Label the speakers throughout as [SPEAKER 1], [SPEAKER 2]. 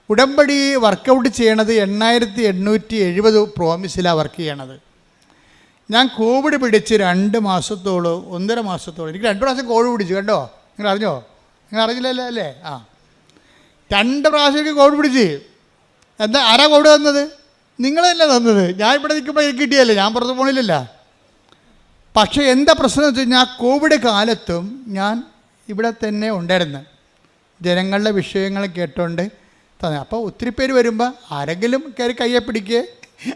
[SPEAKER 1] ഉടമ്പടി വർക്കൗട്ട് ചെയ്യണത് 8870 പ്രോമിസിലാണ് വർക്ക് ചെയ്യണത്. ഞാൻ കോവിഡ് പിടിച്ച് 2 മാസത്തോളം 1.5 മാസത്തോളം, എനിക്ക് 2 പ്രാവശ്യം കോവിഡ് പിടിച്ചു കേട്ടോ. നിങ്ങൾ അറിഞ്ഞോ? നിങ്ങൾ അറിഞ്ഞില്ലല്ലോ അല്ലേ? 2 പ്രാവശ്യം എനിക്ക് കോവിഡ് പിടിച്ച്. എന്താ, ആരാ കോവിഡ് തന്നത്? നിങ്ങളല്ല തന്നത്. ഞാൻ ഇവിടെ നിൽക്കുമ്പോൾ എനിക്ക് കിട്ടിയല്ലേ, ഞാൻ പുറത്ത് പോകണില്ലല്ല. പക്ഷേ എന്താ പ്രശ്നം എന്ന് വെച്ച് കഴിഞ്ഞാൽ കോവിഡ് കാലത്തും ഞാൻ ഇവിടെ തന്നെ ഉണ്ടായിരുന്നു, ജനങ്ങളുടെ വിഷയങ്ങൾ കേട്ടോണ്ട് തന്നെ. അപ്പോൾ ഒത്തിരി പേര് വരുമ്പോൾ ആരെങ്കിലും കയറി കയ്യെ പിടിക്കുക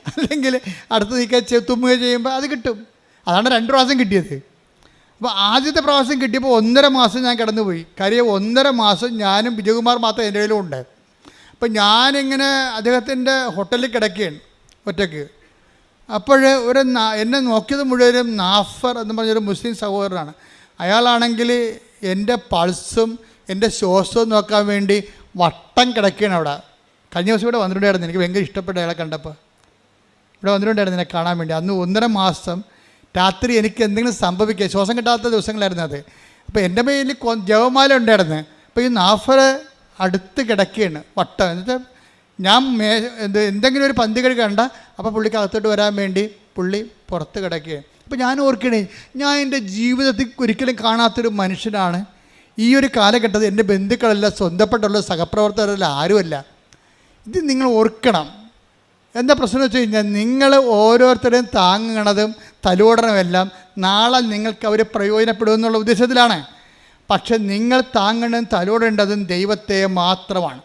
[SPEAKER 1] അല്ലെങ്കിൽ അടുത്ത് നിൽക്കുക തുമ്മുക ചെയ്യുമ്പോൾ അത് കിട്ടും. അതാണ് 2 പ്രാവശ്യം കിട്ടിയത്. അപ്പോൾ ആദ്യത്തെ പ്രാവശ്യം കിട്ടിയപ്പോൾ 1.5 മാസം ഞാൻ കിടന്നുപോയി. കാര്യം 1.5 മാസം ഞാനും വിജയകുമാർ മാത്രം എൻ്റെ കയ്യിലും ഉണ്ട്. അപ്പം ഞാനിങ്ങനെ അദ്ദേഹത്തിൻ്റെ ഹോട്ടലിൽ കിടക്കുകയാണ് ഒറ്റയ്ക്ക്. അപ്പോൾ എന്നെ നോക്കിയത് മുഴുവനും നാഫർ എന്ന് പറഞ്ഞൊരു മുസ്ലിം സഹോദരനാണ്. അയാളാണെങ്കിൽ എൻ്റെ പൾസും എൻ്റെ ശ്വാസവും നോക്കാൻ വേണ്ടി വട്ടം കിടക്കുകയാണ് അവിടെ. കഴിഞ്ഞ ദിവസം ഇവിടെ വന്നിട്ടുണ്ടായിരുന്നു, എനിക്ക് ഭയങ്കര ഇഷ്ടപ്പെട്ട അയാളെ കണ്ടപ്പോൾ. ഇവിടെ വന്നിട്ടുണ്ടായിരുന്നു എന്നെ കാണാൻ വേണ്ടി. അന്ന് 1.5 മാസം രാത്രി എനിക്ക് എന്തെങ്കിലും സംഭവിക്കുക, ശ്വാസം കിട്ടാത്ത ദിവസങ്ങളായിരുന്നു അത്. അപ്പോൾ എൻ്റെ മേലിൽ ജവമാല ഉണ്ടായിരുന്നു. അപ്പോൾ ഈ നാഫർ അടുത്ത് കിടക്കുകയാണ് വട്ടം. എന്നിട്ട് ഞാൻ എന്തെങ്കിലും ഒരു പന്തികൾ കണ്ട അപ്പോൾ പുള്ളിക്ക് അകത്തോട്ട് വരാൻ വേണ്ടി പുള്ളി പുറത്ത് കിടക്കുകയാണ്. അപ്പോൾ ഞാൻ ഓർക്കണേ, ഞാൻ എൻ്റെ ജീവിതത്തിൽ ഒരിക്കലും കാണാത്തൊരു മനുഷ്യനാണ്. ഈ ഒരു കാലഘട്ടത്തിൽ എൻ്റെ ബന്ധുക്കളല്ല, സ്വന്തപ്പെട്ടുള്ള സഹപ്രവർത്തകരല്ല, ആരുമല്ല. ഇത് നിങ്ങൾ ഓർക്കണം. എന്താ പ്രശ്നം എന്ന് വെച്ച് കഴിഞ്ഞാൽ, നിങ്ങൾ ഓരോരുത്തരെയും താങ്ങണതും തലോടണമെല്ലാം നാളെ നിങ്ങൾക്ക് അവർ പ്രയോജനപ്പെടുമെന്നുള്ള ഉദ്ദേശത്തിലാണ്. പക്ഷെ നിങ്ങൾ താങ്ങണതും തലോടേണ്ടതും ദൈവത്തെ മാത്രമാണ്.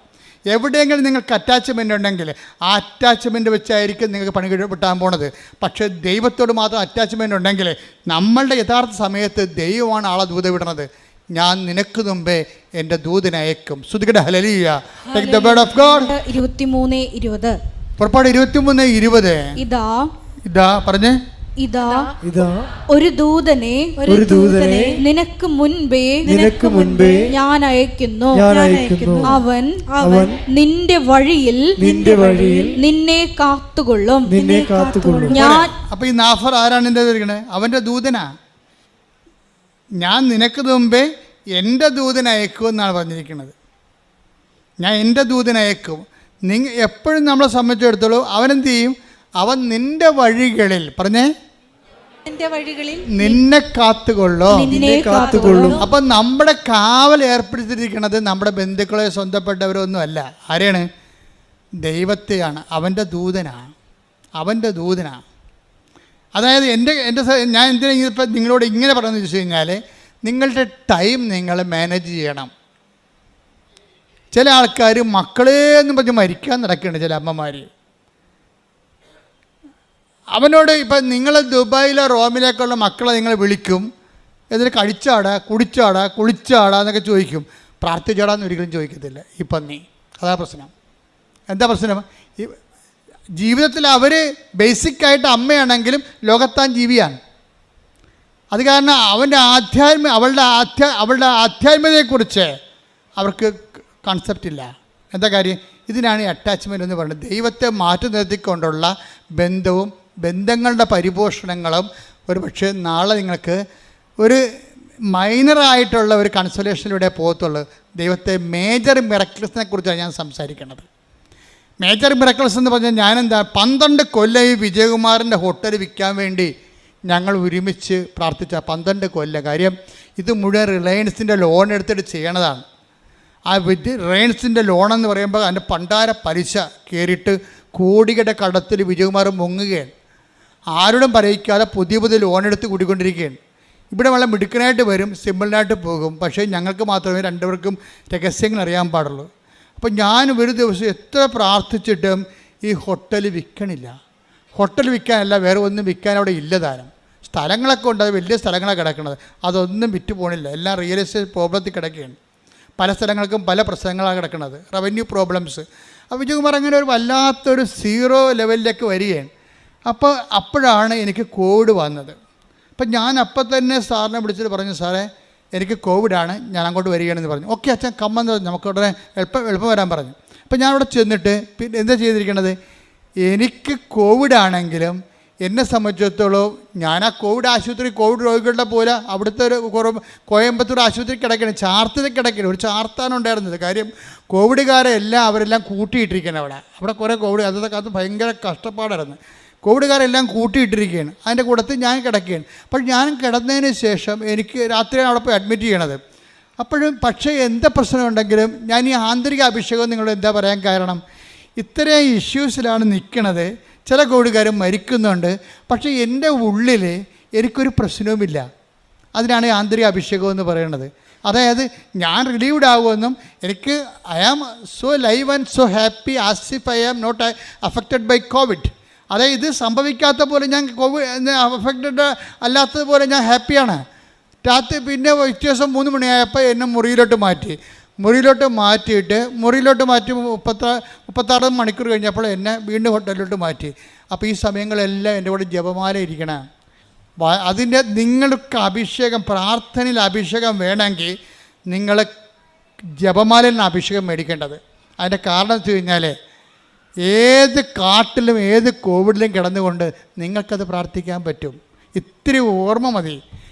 [SPEAKER 1] എവിടെയെങ്കിലും നിങ്ങൾക്ക് അറ്റാച്ച്മെൻ്റ് ഉണ്ടെങ്കിൽ ആ അറ്റാച്ച്മെൻറ്റ് വെച്ചായിരിക്കും നിങ്ങൾക്ക് പണി കിട്ടാൻ പോണത്. പക്ഷേ ദൈവത്തോട് മാത്രം അറ്റാച്ച്മെൻ്റ് ഉണ്ടെങ്കിൽ നമ്മളുടെ യഥാർത്ഥ സമയത്ത് ദൈവമാണ് ആളെ ദൂത വിടണത്. ഞാൻ നിനക്ക് മുമ്പേ എൻ്റെ ദൂതനയക്കും. ശ്രുതികട ഹല്ലേലൂയ. Take the word of God.
[SPEAKER 2] 23:20
[SPEAKER 1] പുറപ്പാട് 23:20. ഇതാ പറഞ്ഞേ,
[SPEAKER 2] ഇതാ ഒരു ദൂതനെ നിനക്ക് മുൻപേ ഞാൻ അയക്കുന്നു. അവൻ നിന്റെ വഴിയിൽ നിന്നെ കാത്തുകൊള്ളും. ഞാൻ
[SPEAKER 1] അപ്പൊ ഈ നാഫർ ആരാണ് എൻ്റെ ഇരിക്കണേ? അവൻ്റെ ദൂതനാ. ഞാൻ നിനക്ക് മുമ്പേ എൻ്റെ ദൂതനയക്കും എന്നാണ് പറഞ്ഞിരിക്കുന്നത്. ഞാൻ എൻ്റെ ദൂതനയക്കും. എപ്പോഴും നമ്മളെ സംബന്ധിച്ചിടത്തോളം അവനെന്ത് ചെയ്യും? അവൻ നിന്റെ വഴികളിൽ നിന്നെ കാത്തുകൊള്ളും. അപ്പം നമ്മുടെ കാവൽ ഏർപ്പെടുത്തിയിരിക്കുന്നത് നമ്മുടെ ബന്ധുക്കളെ സ്വന്തപ്പെട്ടവരൊന്നും അല്ല. ആരെയാണ്? ദൈവത്തെയാണ്. അവൻ്റെ ദൂതനാണ്. അതായത് ഞാൻ എന്തിനാ ഇപ്പം നിങ്ങളോട് ഇങ്ങനെ പറയുന്നത് വെച്ച് കഴിഞ്ഞാൽ, നിങ്ങളുടെ ടൈം നിങ്ങൾ മാനേജ് ചെയ്യണം. ചില ആൾക്കാർ മക്കളെ എന്ന് പറഞ്ഞ് മരിക്കാൻ നടക്കുകയാണ്. ചില അമ്മമാർ അവനോട് ഇപ്പം നിങ്ങൾ ദുബായിലോ റോമിലേക്കുള്ള മക്കളെ നിങ്ങൾ വിളിക്കും, എന്നിട്ട് കഴിച്ചാടാ, കുടിച്ചാടാ, കുളിച്ചാടാ എന്നൊക്കെ ചോദിക്കും. പ്രാർത്ഥിച്ചാടാന്ന് ഒരിക്കലും ചോദിക്കത്തില്ല ഈ പന്നി. അതാ പ്രശ്നം. എന്താ പ്രശ്നം? ജീവിതത്തിൽ അവർ ബേസിക്കായിട്ട് അമ്മയാണെങ്കിലും ലോകത്താൻ ജീവിയാണ്. അത് കാരണം അവളുടെ ആധ്യാത്മികതയെക്കുറിച്ച് അവർക്ക് കൺസെപ്റ്റ് ഇല്ല. എന്താ കാര്യം? ഇതിനാണ് ഈ അറ്റാച്ച്മെൻ്റ് എന്ന് പറയുന്നത്. ദൈവത്തെ മാറ്റി നിർത്തിക്കൊണ്ടുള്ള ബന്ധങ്ങളുടെ പരിപോഷണങ്ങളും ഒരു പക്ഷേ നാളെ നിങ്ങൾക്ക് ഒരു മൈനറായിട്ടുള്ള ഒരു കൺസോലേഷനിലൂടെ പോകത്തുള്ളൂ. ദൈവത്തെ മേജർ മിറക്കിൾസിനെ കുറിച്ചാണ് ഞാൻ സംസാരിക്കുന്നത്. മേജർ മിറക്കിൾസ് എന്ന് പറഞ്ഞാൽ ഞാനെന്താ 12 കൊല്ലം ഈ വിജയകുമാറിൻ്റെ ഹോട്ടൽ വിൽക്കാൻ വേണ്ടി ഞങ്ങൾ ഒരുമിച്ച് പ്രാർത്ഥിച്ച 12 കൊല്ലം. കാര്യം ഇത് മുഴുവൻ റിലയൻസിൻ്റെ ലോൺ എടുത്തിട്ട് ചെയ്യണതാണ്. ആ റിലയൻസിൻ്റെ ലോണെന്ന് പറയുമ്പോൾ അതിൻ്റെ പണ്ടാര പലിശ കയറിയിട്ട് കോടികളുടെ കടത്തിൽ വിജയകുമാർ മുങ്ങുകയാണ്. ആരോടും പറയിക്കാതെ പുതിയ ലോൺ എടുത്ത് കൂടിക്കൊണ്ടിരിക്കുകയാണ്. ഇവിടെ വളരെ മിടുക്കനായിട്ട് വരും, സിമ്പിളിനായിട്ട് പോകും. പക്ഷേ ഞങ്ങൾക്ക് മാത്രമേ രണ്ടുപേർക്കും രഹസ്യങ്ങൾ അറിയാൻ പാടുള്ളൂ. അപ്പം ഞാൻ ഒരു ദിവസം എത്ര പ്രാർത്ഥിച്ചിട്ടും ഈ ഹോട്ടൽ വിൽക്കണില്ല. ഹോട്ടൽ വിൽക്കാനല്ല, വേറെ ഒന്നും വിൽക്കാൻ അവിടെ ഇല്ല. താരം സ്ഥലങ്ങളൊക്കെ ഉണ്ട്, അത് വലിയ സ്ഥലങ്ങളാണ് കിടക്കുന്നത്, അതൊന്നും വിറ്റ് പോകണില്ല. എല്ലാം റിയൽ എസ്റ്റേറ്റ് പ്രോബ്ലത്തിൽ കിടക്കുകയാണ്. പല സ്ഥലങ്ങൾക്കും പല പ്രശ്നങ്ങളാണ് കിടക്കുന്നത്, റവന്യൂ പ്രോബ്ലംസ്. അപ്പോൾ വിജയകുമാർ അങ്ങനെ ഒരു വല്ലാത്തൊരു 0 ലെവലിലേക്ക് വരികയാണ്. അപ്പോഴാണ് എനിക്ക് കോവിഡ് വന്നത്. അപ്പം ഞാൻ അപ്പം തന്നെ സാറിനെ വിളിച്ചിട്ട് പറഞ്ഞു, സാറേ എനിക്ക് കോവിഡാണ്, ഞാൻ അങ്ങോട്ട് വരികയാണെന്ന് പറഞ്ഞു. ഓക്കെ അച്ഛൻ കമ്മെന്ന് പറഞ്ഞു, നമുക്ക് ഉടനെ എളുപ്പം വരാൻ പറഞ്ഞു. അപ്പം ഞാൻ അവിടെ ചെന്നിട്ട് പിന്നെ എന്താ ചെയ്തിരിക്കണത്? എനിക്ക് കോവിഡാണെങ്കിലും എന്നെ സംബന്ധിച്ചിടത്തോളം ഞാൻ ആ കോവിഡ് ആശുപത്രി കോവിഡ് രോഗികളുടെ പോലെ അവിടുത്തെ ഒരു കോയമ്പത്തൂർ ആശുപത്രി കിടക്കണം, ചാർത്തിൽ കിടക്കണം. ഒരു ചാർത്താണ് ഉണ്ടായിരുന്നത്. കാര്യം കോവിഡുകാരെ എല്ലാം അവരെല്ലാം കൂട്ടിയിട്ടിരിക്കുകയാണ്. അവിടെ കുറേ കോവിഡ് അന്നത്തെ കാലത്ത് ഭയങ്കര കഷ്ടപ്പാടായിരുന്നു. കോവിഡുകാരെല്ലാം കൂട്ടിയിട്ടിരിക്കുകയാണ്. അതിൻ്റെ കൂട്ടത്തിൽ ഞാൻ കിടക്കുകയാണ്. അപ്പോൾ ഞാൻ കിടന്നതിന് ശേഷം എനിക്ക് രാത്രിയാണ് അവിടെ പോയി അഡ്മിറ്റ് ചെയ്യണത്. പക്ഷേ എന്താ പ്രശ്നമുണ്ടെങ്കിലും ഞാൻ ഈ ആന്തരിക അഭിഷേകം നിങ്ങളോട് എന്താ പറയാൻ കാരണം, ഇത്രയും ഇഷ്യൂസിലാണ് നിൽക്കണത്. ചില കോവിഡുകാരും മരിക്കുന്നുണ്ട്, പക്ഷേ എൻ്റെ ഉള്ളിൽ എനിക്കൊരു പ്രശ്നവുമില്ല. അതിനാണ് ആന്തരിക അഭിഷേകം എന്ന് പറയുന്നത്. അതായത് ഞാൻ റിലീവ്ഡ് ആകുമെന്നും എനിക്ക് I am so live and so happy as if I am not affected by Covid. അതായത് ഇത് സംഭവിക്കാത്ത പോലെ ഞാൻ കോവിഡ് അഫക്റ്റഡ് അല്ലാത്തതുപോലെ ഞാൻ ഹാപ്പിയാണ്. രാത്രി പിന്നെ വ്യത്യാസം 3 മണിയായപ്പോൾ എന്നെ മുറിയിലോട്ട് മാറ്റിയിട്ട് 36 മണിക്കൂർ കഴിഞ്ഞപ്പോൾ എന്നെ വീണ്ടും ഹോട്ടലിലോട്ട് മാറ്റി. അപ്പോൾ ഈ സമയങ്ങളെല്ലാം എൻ്റെ കൂടെ ജപമാല ഇരിക്കണം. അതിൻ്റെ നിങ്ങൾക്ക് അഭിഷേകം, പ്രാർത്ഥനയിൽ അഭിഷേകം വേണമെങ്കിൽ നിങ്ങൾ ജപമാലയിൽ നിന്ന് അഭിഷേകം മേടിക്കേണ്ടത്. അതിൻ്റെ കാരണം എന്ന് വെച്ച് കഴിഞ്ഞാൽ ഏത് കാട്ടിലും ഏത് കോവിഡിലും കിടന്നുകൊണ്ട് നിങ്ങൾക്കത് പ്രാർത്ഥിക്കാൻ പറ്റും. ഇത്തിരി ഓർമ്മ മതി.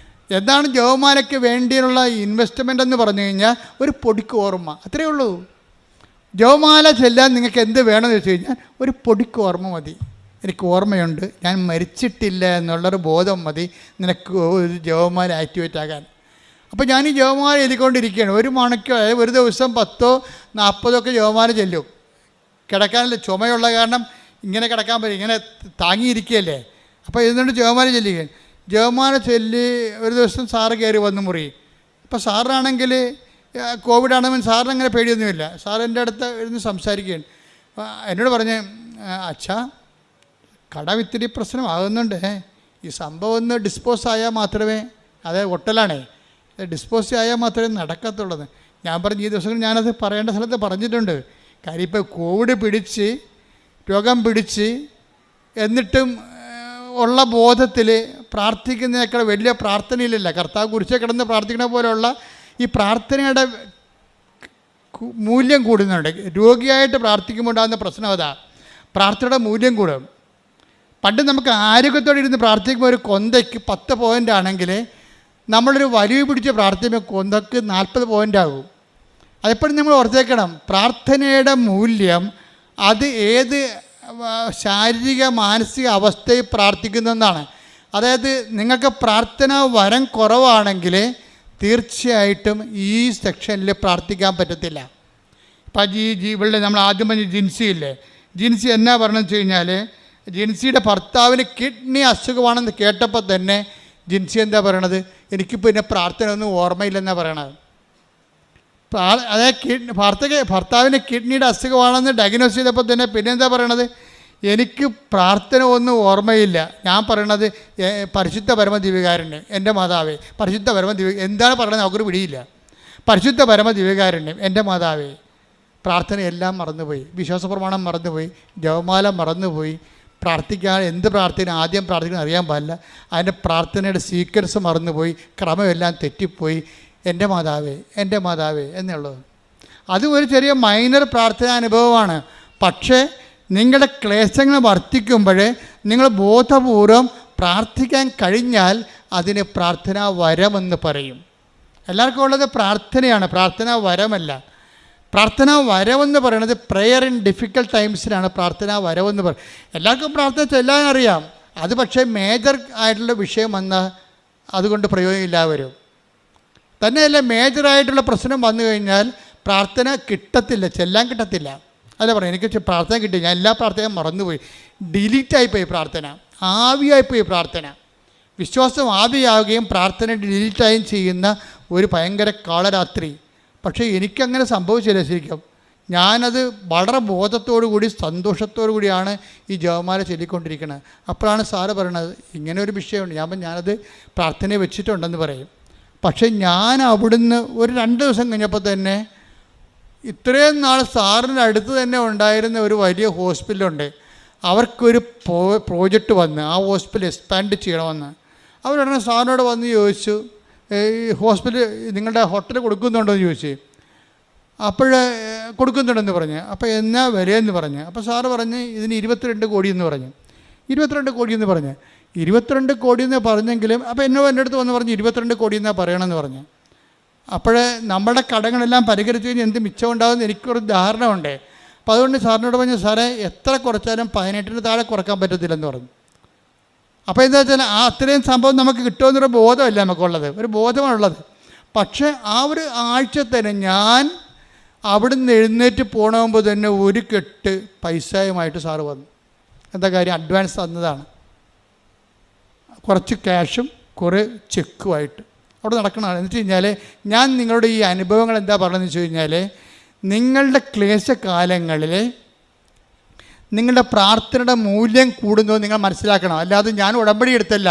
[SPEAKER 1] എന്താണ് ജപമാലയ്ക്ക് വേണ്ടിയുള്ള ഇൻവെസ്റ്റ്മെൻ്റ് എന്ന് പറഞ്ഞു കഴിഞ്ഞാൽ ഒരു പൊടിക്ക് ഓർമ്മ, അത്രയേ ഉള്ളൂ. ജപമാല ചെല്ലാൻ നിങ്ങൾക്ക് എന്ത് വേണമെന്ന് വെച്ച് കഴിഞ്ഞാൽ ഒരു പൊടിക്ക് ഓർമ്മ മതി. എനിക്ക് ഓർമ്മയുണ്ട്, ഞാൻ മരിച്ചിട്ടില്ല എന്നുള്ളൊരു ബോധം മതി നിനക്ക് ഒരു ജപമാല ആക്ടിവേറ്റ് ആകാൻ. അപ്പോൾ ഞാൻ ഈ ജപമാല എഴുതിക്കൊണ്ടിരിക്കുകയാണ്. 1 മണിക്കോ ഒരു ദിവസം 10 40 ഒക്കെ ജപമാല ചെല്ലും. കിടക്കാനല്ല, ചുമയുള്ള കാരണം ഇങ്ങനെ കിടക്കാൻ പറ്റും, ഇങ്ങനെ താങ്ങിയിരിക്കുകയല്ലേ. അപ്പോൾ എന്നിട്ട് ജപമാല ചെല്ലുകയാണ്. ജപമാല ചൊല്ലി ഒരു ദിവസം സാറ് കയറി വന്ന് മുറി. അപ്പോൾ സാറിനാണെങ്കിൽ കോവിഡാണെങ്കിൽ സാറിന് അങ്ങനെ പേടിയൊന്നുമില്ല. സാർ എൻ്റെ അടുത്ത് ഇരുന്ന് സംസാരിക്കുകയാണ്. എന്നോട് പറഞ്ഞ്, അച്ഛാ കടം ഇത്തിരി പ്രശ്നമാകുന്നുണ്ട്, ഈ സംഭവം ഒന്ന് ഡിസ്പോസ് ആയാൽ മാത്രമേ, അതായത് ഒട്ടലാണേ, ഡിസ്പോസ് ആയാൽ മാത്രമേ നടക്കത്തുള്ളത്. ഞാൻ പറഞ്ഞു, ഈ ദിവസങ്ങൾ ഞാനത് പറയേണ്ട സ്ഥലത്ത് പറഞ്ഞിട്ടുണ്ട്. കാര്യം ഇപ്പോൾ കോവിഡ് രോഗം പിടിച്ച് എന്നിട്ടും ഉള്ള ബോധത്തിൽ പ്രാർത്ഥിക്കുന്നതിനേക്കാൾ വലിയ പ്രാർത്ഥനയിലില്ല. കർത്താവ് കുരിശിൽ കിടന്ന് പ്രാർത്ഥിക്കുന്ന പോലെയുള്ള ഈ പ്രാർത്ഥനയുടെ മൂല്യം കൂടുന്നുണ്ട്. രോഗിയായിട്ട് പ്രാർത്ഥിക്കുമ്പോൾ ഉണ്ടാകുന്ന പ്രശ്നം അതാ, പ്രാർത്ഥനയുടെ മൂല്യം കൂടും. പണ്ട് നമുക്ക് ആരോഗ്യത്തോടെ ഇരുന്ന് പ്രാർത്ഥിക്കുമ്പോൾ ഒരു കൊന്തയ്ക്ക് 10 പോയിൻ്റ് ആണെങ്കിൽ നമ്മളൊരു വലിവ് പിടിച്ച് പ്രാർത്ഥിക്കുമ്പോൾ കൊന്തയ്ക്ക് 40 പോയിൻ്റ് ആകും. അതെപ്പോഴും നമ്മൾ ഓർത്തേക്കണം. പ്രാർത്ഥനയുടെ മൂല്യം അത് ഏത് ശാരീരിക മാനസിക അവസ്ഥയിൽ പ്രാർത്ഥിക്കുന്നതെന്നാണ്. അതായത് നിങ്ങൾക്ക് പ്രാർത്ഥനാ വരം കുറവാണെങ്കിൽ തീർച്ചയായിട്ടും ഈ സെക്ഷനിൽ പ്രാർത്ഥിക്കാൻ പറ്റത്തില്ല. ഇപ്പം ഇവളുടെ നമ്മൾ ആദ്യം പറഞ്ഞ ജിൻസിയില്ലേ, ജിൻസി എന്നാ പറഞ്ഞതെന്ന് വെച്ച് കഴിഞ്ഞാൽ, ജിൻസിയുടെ ഭർത്താവിന് കിഡ്നി അസുഖമാണെന്ന് കേട്ടപ്പോൾ തന്നെ ജിൻസി എന്താ പറയണത്, എനിക്കിപ്പോൾ പിന്നെ പ്രാർത്ഥന ഒന്നും ഓർമ്മയില്ലെന്നാണ് പറയണത്. അതായത് ഭർത്താവിന് കിഡ്നിയുടെ അസുഖമാണെന്ന് ഡയഗ്നോസ് ചെയ്തപ്പോൾ തന്നെ പിന്നെന്താ പറയണത്, എനിക്ക് പ്രാർത്ഥന ഒന്നും ഓർമ്മയില്ല. ഞാൻ പറയണത് പരിശുദ്ധ പരമദിവ്യകാരുണ്യം എൻ്റെ മാതാവേ, പരിശുദ്ധ പരമദിവ്യ എന്താണ് പറയണത് നമുക്കൊരു പിടിയില്ല. പരിശുദ്ധ പരമദിവ്യകാരുണ്യം എൻ്റെ മാതാവേ. പ്രാർത്ഥനയെല്ലാം മറന്നുപോയി, വിശ്വാസപ്രമാണം മറന്നുപോയി, ജപമാല മറന്നുപോയി, പ്രാർത്ഥിക്കാൻ എന്ത് പ്രാർത്ഥന ആദ്യം പ്രാർത്ഥിക്കണം അറിയാൻ പാടില്ല, അതിൻ്റെ പ്രാർത്ഥനയുടെ സീക്വൻസ് മറന്നുപോയി, ക്രമമെല്ലാം തെറ്റിപ്പോയി. എൻ്റെ മാതാവേ എന്നുള്ളത് അത് ഒരു ചെറിയ മൈനർ പ്രാർത്ഥനാനുഭവമാണ്. പക്ഷേ നിങ്ങളുടെ ക്ലേശങ്ങൾ വർദ്ധിക്കുമ്പോൾ നിങ്ങൾ ബോധപൂർവം പ്രാർത്ഥിക്കാൻ കഴിഞ്ഞാൽ അതിന് പ്രാർത്ഥനാ വരമെന്ന് പറയും. എല്ലാവർക്കും ഉള്ളത് പ്രാർത്ഥനയാണ്, പ്രാർത്ഥനാ വരമല്ല. പ്രാർത്ഥനാ വരമെന്ന് പറയുന്നത് പ്രെയർ ഇൻ ഡിഫിക്കൽട്ട് ടൈംസിലാണ് പ്രാർത്ഥനാ വരമെന്ന് പറയും. എല്ലാവർക്കും പ്രാർത്ഥന ചെല്ലാൻ അറിയാം, അത് പക്ഷേ മേജർ ആയിട്ടുള്ള വിഷയം വന്നാൽ അതുകൊണ്ട് പ്രയോജനമില്ലാതെ വരും. തന്നെയല്ല, മേജറായിട്ടുള്ള പ്രശ്നം വന്നു കഴിഞ്ഞാൽ പ്രാർത്ഥന കിട്ടത്തില്ല, ചെല്ലാൻ കിട്ടത്തില്ല. അല്ല പറയാം, എനിക്ക് പ്രാർത്ഥന കിട്ടി, ഞാൻ എല്ലാ പ്രാർത്ഥനയും മറന്നുപോയി, ഡിലീറ്റായിപ്പോയി പ്രാർത്ഥന, ആവിയായിപ്പോയി പ്രാർത്ഥന. വിശ്വാസം ആവിയാവുകയും പ്രാർത്ഥന ഡിലീറ്റായും ചെയ്യുന്ന ഒരു ഭയങ്കര കാളരാത്രി. പക്ഷേ എനിക്കങ്ങനെ സംഭവിച്ചില്ല. ശരിക്കും ഞാനത് വളരെ ബോധത്തോടു കൂടി സന്തോഷത്തോടു കൂടിയാണ് ഈ ജപമാല ചൊല്ലിക്കൊണ്ടിരിക്കുന്നത്. അപ്പോഴാണ് സാറ് പറയണത് ഇങ്ങനെ ഒരു വിഷയമുണ്ട്. ഞാനത് പ്രാർത്ഥനയെ വെച്ചിട്ടുണ്ടെന്ന് പറയും. പക്ഷേ ഞാൻ അവിടുന്ന് ഒരു 2 ദിവസം കഴിഞ്ഞപ്പോൾ തന്നെ, ഇത്രയും നാൾ സാറിൻ്റെ അടുത്ത് തന്നെ ഉണ്ടായിരുന്ന ഒരു വലിയ ഹോസ്പിറ്റലുണ്ട്, അവർക്കൊരു പ്രോജക്റ്റ് വന്ന് ആ ഹോസ്പിറ്റൽ എക്സ്പാൻഡ് ചെയ്യണമെന്ന്. അവരുടനെ സാറിനോട് വന്ന് ചോദിച്ചു, ഈ ഹോസ്പിറ്റൽ നിങ്ങളുടെ ഹോട്ടൽ കൊടുക്കുന്നുണ്ടോ എന്ന് ചോദിച്ചു. അപ്പോൾ കൊടുക്കുന്നുണ്ടെന്ന് പറഞ്ഞു. അപ്പോൾ എന്നാ വിലയെന്ന് പറഞ്ഞു. അപ്പോൾ സാറ് പറഞ്ഞ് ഇതിന് 22 കോടി എന്ന് പറഞ്ഞു. 22 കോടി എന്ന് പറഞ്ഞ്. 22 കോടി എന്ന് പറഞ്ഞെങ്കിലും അപ്പോൾ എൻ്റെ അടുത്ത് വന്ന് പറഞ്ഞ് 22 കോടി എന്നാണ് പറയണമെന്ന് പറഞ്ഞു. അപ്പോൾ നമ്മുടെ കടങ്ങളെല്ലാം പരിഹരിച്ച് കഴിഞ്ഞാൽ എന്ത് മിച്ചം ഉണ്ടാകുമെന്ന് എനിക്കൊരു ധാരണ ഉണ്ട്. അപ്പോൾ അതുകൊണ്ട് സാറിനോട് പറഞ്ഞു, സാറേ എത്ര കുറച്ചാലും 18-ന് താഴെ കുറക്കാൻ പറ്റത്തില്ലെന്ന് പറഞ്ഞു. അപ്പോൾ എന്താ വെച്ചാൽ അത്രയും സംഭവം നമുക്ക് കിട്ടുമെന്നൊരു ബോധമല്ല നമുക്കുള്ളത്, ഒരു ബോധമാണുള്ളത്. പക്ഷേ ആ ഒരു ആഴ്ച തന്നെ ഞാൻ അവിടുന്ന് എഴുന്നേറ്റ് പോകണമെമ്പോൾ തന്നെ ഒരു കെട്ട് പൈസയുമായിട്ട് സാറ് വന്നു. എന്താ കാര്യം? അഡ്വാൻസ് തന്നതാണ്. കുറച്ച് ക്യാഷും കുറേ ചെക്കുമായിട്ട് അവിടെ നടക്കണതാണ്. എന്ന് വെച്ച് കഴിഞ്ഞാൽ ഞാൻ നിങ്ങളുടെ ഈ അനുഭവങ്ങൾ എന്താ പറഞ്ഞതെന്ന് വെച്ച് കഴിഞ്ഞാൽ, നിങ്ങളുടെ ക്ലേശകാലങ്ങളിൽ നിങ്ങളുടെ പ്രാർത്ഥനയുടെ മൂല്യം കൂടുന്നത് നിങ്ങൾ മനസ്സിലാക്കണം. അല്ലാതെ ഞാൻ ഉടമ്പടി എടുത്തല്ല,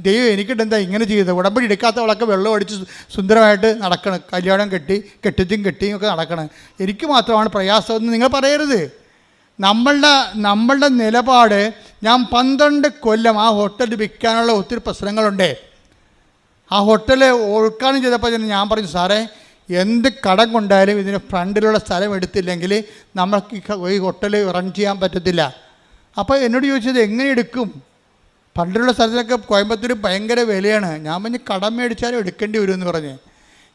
[SPEAKER 1] ദൈവം എനിക്കിട്ടെന്താ ഇങ്ങനെ ചെയ്തത്, ഉടമ്പടി എടുക്കാത്തവളൊക്കെ വെള്ളം അടിച്ച് സുന്ദരമായിട്ട് നടക്കണം, കല്യാണം കെട്ടിയും ഒക്കെ നടക്കണം, എനിക്ക് മാത്രമാണ് പ്രയാസമെന്ന് നിങ്ങൾ പറയരുത്. നമ്മളുടെ നിലപാട്, ഞാൻ 12 കൊല്ലം ആ ഹോട്ടൽ വിൽക്കാനുള്ള ഒത്തിരി പ്രശ്നങ്ങളുണ്ട്. ആ ഹോട്ടൽ ഉദ്ഘാടനം ചെയ്തപ്പോൾ ഞാൻ പറഞ്ഞു, സാറേ എന്ത് കടം കൊണ്ടാലും ഇതിന് ഫ്രണ്ടിലുള്ള സ്ഥലം എടുത്തില്ലെങ്കിൽ നമ്മൾക്ക് ഈ ഹോട്ടൽ റൺ ചെയ്യാൻ പറ്റത്തില്ല. അപ്പോൾ എന്നോട് ചോദിച്ചത് എങ്ങനെ എടുക്കും, ഫ്രണ്ടിലുള്ള സ്ഥലത്തൊക്കെ കോയമ്പത്തൂർ ഭയങ്കര വിലയാണ്. ഞാൻ പറഞ്ഞ് കടം മേടിച്ചാലും എടുക്കേണ്ടി വരുമെന്ന് പറഞ്ഞ്.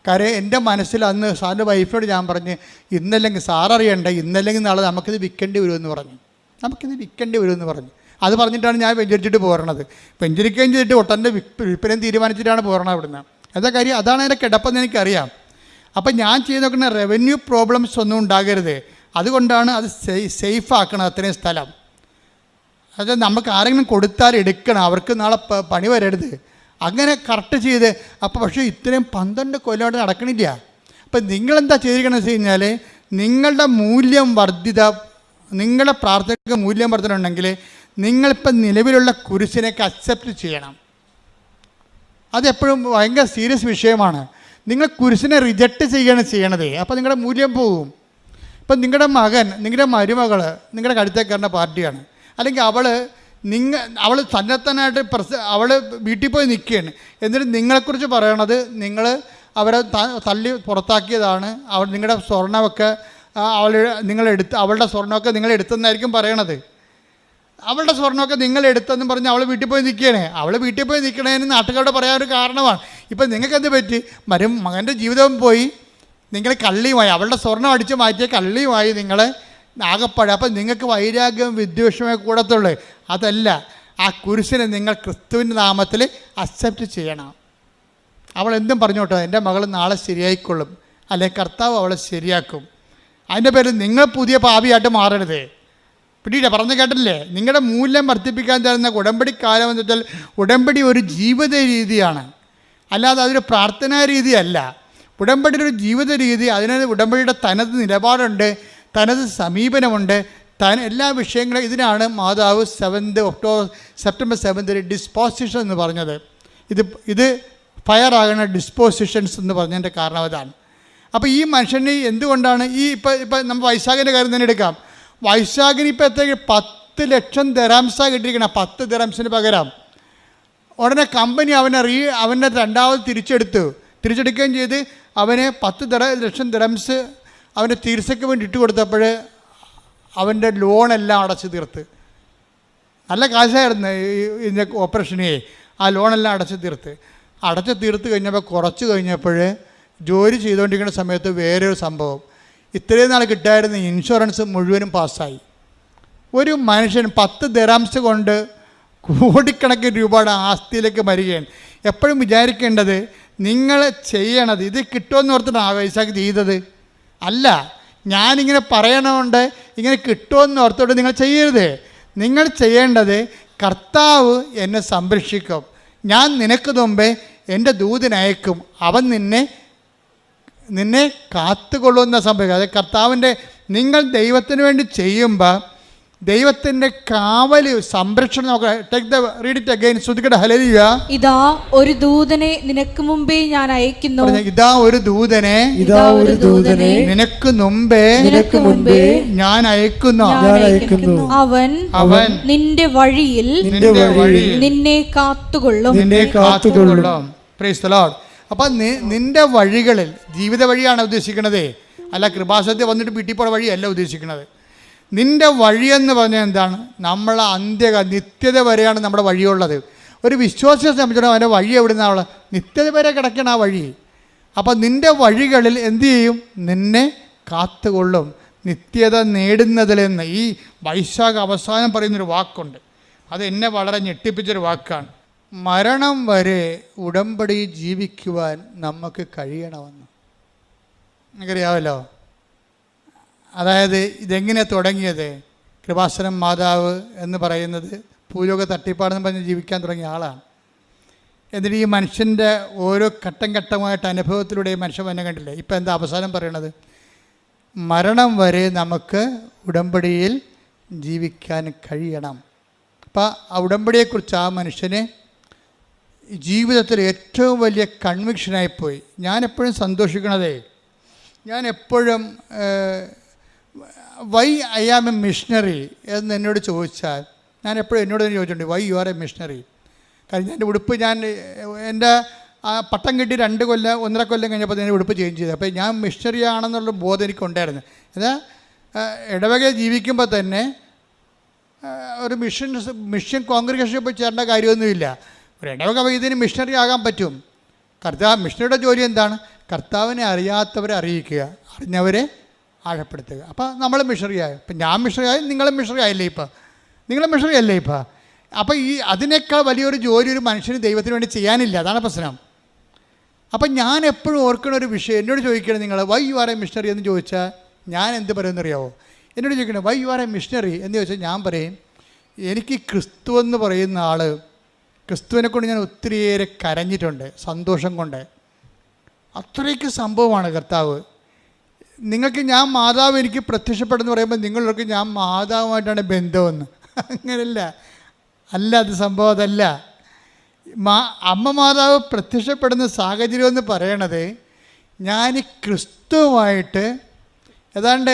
[SPEAKER 1] കാര്യം എൻ്റെ മനസ്സിൽ അന്ന് സാറിൻ്റെ വൈഫിനോട് ഞാൻ പറഞ്ഞ്, ഇന്നല്ലെങ്കിൽ സാററിയണ്ട, ഇന്നല്ലെങ്കിൽ നാളെ നമുക്കിത് വിൽക്കേണ്ടി വരുമെന്ന് പറഞ്ഞു. അത് പറഞ്ഞിട്ടാണ് ഞാൻ വെഞ്ചരിച്ചിട്ട് പോരണത്. വെഞ്ചരിക്കുകയും ചെയ്തിട്ട് ഒട്ടൻ്റെ വിൽപ്പനയും തീരുമാനിച്ചിട്ടാണ് പോരണത് അവിടുന്ന്. എന്താ കാര്യം? അതാണ് എൻ്റെ കിടപ്പെന്ന് എനിക്കറിയാം. അപ്പം ഞാൻ ചെയ്ത് നോക്കുന്ന റവന്യൂ പ്രോബ്ലംസ് ഒന്നും ഉണ്ടാകരുത്. അതുകൊണ്ടാണ് അത് സേഫ് ആക്കണം അത്രയും സ്ഥലം. അത് നമുക്ക് ആരെങ്കിലും കൊടുത്താൽ എടുക്കണം, അവർക്ക് നാളെ പണി വരരുത്. അങ്ങനെ കറക്റ്റ് ചെയ്ത് അപ്പോൾ പക്ഷേ ഇത്രയും 12 കൊല്ലമായിട്ട് നടക്കണില്ല. അപ്പം നിങ്ങളെന്താ ചെയ്തിരിക്കണമെന്ന് വെച്ച് കഴിഞ്ഞാൽ, നിങ്ങളുടെ മൂല്യം വർദ്ധിത, നിങ്ങളുടെ പ്രാർത്ഥനയ്ക്ക് മൂല്യം വർദ്ധന ഉണ്ടെങ്കിൽ നിങ്ങളിപ്പം നിലവിലുള്ള കുരിശിനെയൊക്കെ അക്സെപ്റ്റ് ചെയ്യണം. അതെപ്പോഴും ഭയങ്കര സീരിയസ് വിഷയമാണ്. നിങ്ങൾ കുരിശിനെ റിജക്റ്റ് ചെയ്യണത്. അപ്പോൾ നിങ്ങളുടെ മൂല്യം പോകും. ഇപ്പം നിങ്ങളുടെ മകൻ, നിങ്ങളുടെ മരുമകൾ നിങ്ങളുടെ കഴുത്തേക്കാരൻ്റെ പാർട്ടിയാണ്, അല്ലെങ്കിൽ അവൾ തന്നെത്താനായിട്ട് അവൾ വീട്ടിൽ പോയി നിൽക്കുകയാണ്. എന്നിട്ട് നിങ്ങളെക്കുറിച്ച് പറയണത് നിങ്ങൾ അവരെ തള്ളി പുറത്താക്കിയതാണ്, നിങ്ങളുടെ സ്വർണ്ണമൊക്കെ അവളുടെ സ്വർണ്ണമൊക്കെ നിങ്ങളെടുത്തെന്നായിരിക്കും പറയണത്. അവളുടെ സ്വർണ്ണമൊക്കെ നിങ്ങളെടുത്തെന്ന് പറഞ്ഞ് അവൾ വീട്ടിൽ പോയി നിൽക്കുകയാണ്. അവൾ വീട്ടിൽ പോയി നിൽക്കണതിന് നാട്ടുകാരോട് പറയാൻ ഒരു കാരണമാണ്. ഇപ്പം നിങ്ങൾക്ക് എന്ത് പറ്റി? മകൻ്റെ ജീവിതം പോയി, നിങ്ങൾ കള്ളിയുമായി, അവളുടെ സ്വർണ്ണം അടിച്ച് മാറ്റിയ കള്ളിയുമായി നിങ്ങൾ ആകപ്പാട്. അപ്പം നിങ്ങൾക്ക് വൈരാഗ്യം വിദ്വേഷമേ കൂടത്തുള്ളൂ. അതല്ല, ആ കുരിശിനെ നിങ്ങൾ ക്രിസ്തുവിൻ്റെ നാമത്തിൽ അക്സെപ്റ്റ് ചെയ്യണം. അവൾ എന്തും പറഞ്ഞോട്ടോ, എൻ്റെ മകൾ നാളെ ശരിയായിക്കൊള്ളും, അല്ലെങ്കിൽ കർത്താവ് അവളെ ശരിയാക്കും. അതിൻ്റെ പേരിൽ നിങ്ങൾ പുതിയ പാപിയായിട്ട് മാറരുത്. പിന്നീട് പറഞ്ഞു കേട്ടില്ലേ? നിങ്ങളുടെ മൂല്യം വർദ്ധിപ്പിക്കാൻ തരുന്ന ഉടമ്പടി കാലം എന്ന് വെച്ചാൽ ഉടമ്പടി ഒരു ജീവിത രീതിയാണ്, അല്ലാതെ അതൊരു പ്രാർത്ഥനാ രീതിയല്ല. ഉടമ്പടി ഒരു ജീവിത രീതി. അതിന് ഉടമ്പടിയുടെ തനത് നിലപാടുണ്ട്, തനത് സമീപനമുണ്ട്, എല്ലാ വിഷയങ്ങളും. ഇതിനാണ് മാതാവ് സെപ്റ്റംബർ 7 ഡിസ്പോസിഷൻ എന്ന് പറഞ്ഞത്. ഇത് ഫയറാകുന്ന ഡിസ്പോസിഷൻസ് എന്ന് പറഞ്ഞതിൻ്റെ കാരണം അതാണ്. അപ്പോൾ ഈ മനുഷ്യന് എന്തുകൊണ്ടാണ് ഇപ്പം നമ്മൾ വൈശാഖിൻ്റെ കാര്യം തന്നെ എടുക്കാം. വൈശാഖിന് ഇപ്പോൾ എത്രയ്ക്ക് 10 ലക്ഷം ദിർഹംസാണ് കിട്ടിയിരിക്കണം. 10 ദിർഹംസിന് പകരം ഉടനെ കമ്പനി അവനെ രണ്ടാമത് തിരിച്ചെടുക്കുകയും ചെയ്ത് അവന് 10 ലക്ഷം ദിർഹംസ് അവൻ്റെ ചികിത്സയ്ക്ക് വേണ്ടി ഇട്ട് കൊടുത്തപ്പോൾ അവൻ്റെ ലോണെല്ലാം അടച്ചു തീർത്ത്. നല്ല കാശായിരുന്നു ഇതിൻ്റെ ഓപ്പറേഷനെ. ആ ലോണെല്ലാം അടച്ചു തീർത്ത് കഴിഞ്ഞപ്പോൾ കുറച്ച് കഴിഞ്ഞപ്പോൾ ജോലി ചെയ്തുകൊണ്ടിരിക്കുന്ന സമയത്ത് വേറൊരു സംഭവം, ഇത്രയും നാൾ കിട്ടായിരുന്ന ഇൻഷുറൻസ് മുഴുവനും പാസ്സായി. ഒരു മനുഷ്യൻ 10 ദിർഹംസ് കൊണ്ട് കോടിക്കണക്കിന് രൂപയുടെ ആസ്തിയിലേക്ക് വരികയാണ്. എപ്പോഴും വിചാരിക്കേണ്ടത്, നിങ്ങൾ ചെയ്യണത് ഇത് കിട്ടുമെന്ന് ഓർത്തിട്ടാണ് വൈശാഖ് ചെയ്തത് അല്ല. ഞാനിങ്ങനെ പറയണമുണ്ട്, ഇങ്ങനെ കിട്ടുമെന്ന് ഓർത്തോട്ട് നിങ്ങൾ ചെയ്യരുത്. നിങ്ങൾ ചെയ്യേണ്ടത്, കർത്താവ് എന്നെ സംരക്ഷിക്കും, ഞാൻ നിനക്ക് മുമ്പേ എൻ്റെ ദൂതനയക്കും, അവൻ നിന്നെ കാത്തുകൊള്ളുന്ന സംഭവിക്കും. അത് കർത്താവിൻ്റെ, നിങ്ങൾ ദൈവത്തിന് വേണ്ടി ചെയ്യുമ്പോൾ ദൈവത്തിൻ്റെ കാവല് സംരക്ഷണം റീഡ് ഇറ്റ് അഗൈൻ. ശ്രുതിക്കട്ടെ ഹല്ലേലൂയ.
[SPEAKER 2] ഇതാ ഒരു ദൂതനെ നിനക്ക് മുമ്പേ ഞാൻ അയക്കുന്നു.
[SPEAKER 1] ഇതാ ഒരു ദൂതനെ നിനക്ക് മുമ്പേ ഞാൻ അയക്കുന്നു.
[SPEAKER 2] അവൻ നിന്റെ വഴിയിൽ നിന്നെ കാത്തുകൊള്ളും.
[SPEAKER 1] Praise the Lord. അപ്പം നിന്റെ വഴികളിൽ, ജീവിത വഴിയാണ് ഉദ്ദേശിക്കുന്നത്, അല്ല കൃപാസനത്തിൽ വന്നിട്ട് വീട്ടിൽ പോയ വഴിയല്ല ഉദ്ദേശിക്കുന്നത്. നിൻ്റെ വഴിയെന്ന് പറഞ്ഞാൽ എന്താണ്? നമ്മളെ നിത്യത വരെയാണ് നമ്മുടെ വഴിയുള്ളത്. ഒരു വിശ്വാസിയെ സംബന്ധിച്ചിടത്തോളം അവൻ്റെ വഴി എവിടെ നിന്നാണുള്ളത്? നിത്യത വരെ കിടക്കണം ആ വഴി. അപ്പോൾ നിൻ്റെ വഴികളിൽ എന്തു ചെയ്യും? നിന്നെ കാത്തുകൊള്ളും നിത്യത നേടുന്നതിൽ നിന്ന്. ഈ വൈശാഖ അവസാനം പറയുന്നൊരു വാക്കുണ്ട്, അത് എന്നെ വളരെ ഞെട്ടിപ്പിച്ചൊരു വാക്കാണ്. മരണം വരെ ഉടമ്പടി ജീവിക്കുവാൻ നമുക്ക് കഴിയണമെന്ന്. നിങ്ങൾക്കറിയാമല്ലോ. അതായത് ഇതെങ്ങനെയാണ് തുടങ്ങിയത്? കൃപാസനം മാതാവ് എന്ന് പറയുന്നത് ഭൂലോക തട്ടിപ്പാടെന്ന് പറഞ്ഞ് ജീവിക്കാൻ തുടങ്ങിയ ആളാണ്. എന്നിട്ട് ഈ മനുഷ്യൻ്റെ ഓരോ ഘട്ടം ഘട്ടമായിട്ട് അനുഭവത്തിലൂടെ ഈ മനുഷ്യൻ തന്നെ കണ്ടില്ലേ. ഇപ്പം എന്താ അവസാനം പറയണത്? മരണം വരെ നമുക്ക് ഉടമ്പടിയിൽ ജീവിക്കാൻ കഴിയണം. അപ്പം ആ ഉടമ്പടിയെക്കുറിച്ച് ആ മനുഷ്യന് ജീവിതത്തിൽ ഏറ്റവും വലിയ കൺവിക്ഷനായിപ്പോയി. ഞാനെപ്പോഴും സന്തോഷിക്കണതേ, ഞാനെപ്പോഴും why I am a missionary എന്ന് എന്നോട് ചോദിച്ചാൽ ഞാൻ എപ്പോഴും എന്നോട് തന്നെ ചോദിച്ചിട്ടുണ്ട്, why you are a missionary. കാരണം എൻ്റെ ഉടുപ്പ് എൻ്റെ പട്ടം കിട്ടി 1.5 കൊല്ലം കഴിഞ്ഞപ്പോൾ എൻ്റെ ഉടുപ്പ് ചേഞ്ച് ചെയ്തു. അപ്പോൾ ഞാൻ മിഷണറി ആണെന്നുള്ള ബോധം എനിക്കുണ്ടായിരുന്നു. എന്നാൽ ഇടവകയിൽ ജീവിക്കുമ്പോൾ തന്നെ ഒരു മിഷൻ കോൺഗ്രിഗേഷനിൽ പോയി ചേരേണ്ട കാര്യമൊന്നുമില്ല. ഒരു ഇടവക വൈദ്യന് മിഷണറി ആകാൻ പറ്റും. മിഷണറിയുടെ ജോലി എന്താണ്? കർത്താവിനെ അറിയാത്തവരെ അറിയിക്കുക, അറിഞ്ഞവരെ ആഴപ്പെടുത്തുക. അപ്പോൾ നമ്മൾ മിഷണറിയായി. ഇപ്പം ഞാൻ മിഷണറിയായി, നിങ്ങളും മിഷണറി ആയില്ലേ? നിങ്ങളും മിഷണറി അല്ലേ? അപ്പോൾ അതിനേക്കാൾ വലിയൊരു ജോലി ഒരു മനുഷ്യന് ദൈവത്തിന് വേണ്ടി ചെയ്യാനില്ല. അതാണ് പ്രശ്നം. അപ്പം ഞാൻ എപ്പോഴും ഓർക്കുന്ന ഒരു വിഷയം, എന്നോട് ചോദിക്കണം നിങ്ങൾ why you are a missionary എന്ന് ചോദിച്ചാൽ ഞാൻ എന്ത് പറയുമെന്നറിയാമോ? എന്നോട് ചോദിക്കണം why you are a missionary എന്ന് ചോദിച്ചാൽ ഞാൻ പറയും, എനിക്ക് ക്രിസ്തു എന്ന് പറയുന്ന ആൾ, ക്രിസ്തുവിനെ കൊണ്ട് ഞാൻ ഒത്തിരിയേറെ കരഞ്ഞിട്ടുണ്ട് സന്തോഷം കൊണ്ട്. അത്രയ്ക്ക് സംഭവമാണ് കർത്താവ്. നിങ്ങൾക്ക് ഞാൻ മാതാവ് എനിക്ക് പ്രത്യക്ഷപ്പെടുന്നു പറയുമ്പോൾ നിങ്ങളൊക്കെ ഞാൻ മാതാവുമായിട്ടാണ് ബന്ധമെന്ന്. അങ്ങനല്ല, അത് സംഭവം അതല്ല. അമ്മ മാതാവ് പ്രത്യക്ഷപ്പെടുന്ന സാഹചര്യം എന്ന് പറയണത്, ഞാൻ ക്രിസ്തുവുമായിട്ട് ഏതാണ്ട്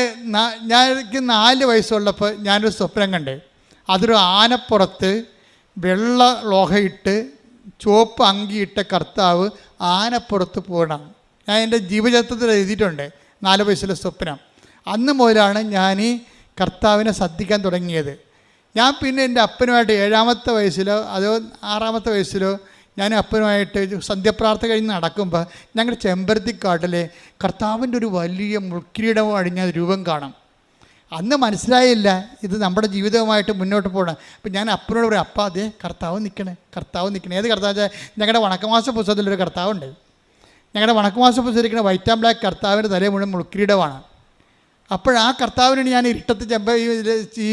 [SPEAKER 1] എനിക്ക് 4 വയസ്സുള്ളപ്പോൾ ഞാനൊരു സ്വപ്നം കണ്ട്. അതൊരു ആനപ്പുറത്ത് വെള്ള ലോഹയിട്ട് ചുവപ്പ് അങ്കിയിട്ട കർത്താവ് ആനപ്പുറത്ത് പോകണം. ഞാൻ എൻ്റെ ജീവചരിത്രത്തിൽ എഴുതിയിട്ടുണ്ട് 4 വയസ്സിലെ സ്വപ്നം. അന്ന് മുതലാണ് ഞാൻ ഈ കർത്താവിനെ ശ്രദ്ധിക്കാൻ തുടങ്ങിയത്. ഞാൻ പിന്നെ എൻ്റെ അപ്പനുമായിട്ട് 7-ാമത്തെ വയസ്സിലോ അതോ 6-ാമത്തെ വയസ്സിലോ ഞാൻ അപ്പനുമായിട്ട് സന്ധ്യപ്രാർത്ഥന കഴിഞ്ഞ് നടക്കുമ്പോൾ ഞങ്ങളുടെ ചെമ്പരത്തിക്കാട്ടിലെ കർത്താവിൻ്റെ ഒരു വലിയ മുൾക്കിരീടം അണിഞ്ഞ രൂപം കാണാം. അന്ന് മനസ്സിലായില്ല ഇത് നമ്മുടെ ജീവിതവുമായിട്ട് മുന്നോട്ട് പോകണം. അപ്പം ഞാൻ അപ്പനോട് പറയും, അപ്പ അതേ കർത്താവ് നിൽക്കണേ. ഏത് കർത്താവ് വെച്ചാൽ ഞങ്ങളുടെ വണക്കമാസ പുസ്തകത്തിലൊരു കർത്താവുണ്ട്. ഞങ്ങളുടെ വണക്കമാസ പുസ്തകം ഇരിക്കുന്ന വൈറ്റ് ആൻഡ് ബ്ലാക്ക് കർത്താവിൻ്റെ തലേ മുഴുവൻ മുൾക്കിരീടമാണ്. അപ്പോഴാ കർത്താവിനാണ് ഞാൻ ഇരുട്ടത്ത് ഈ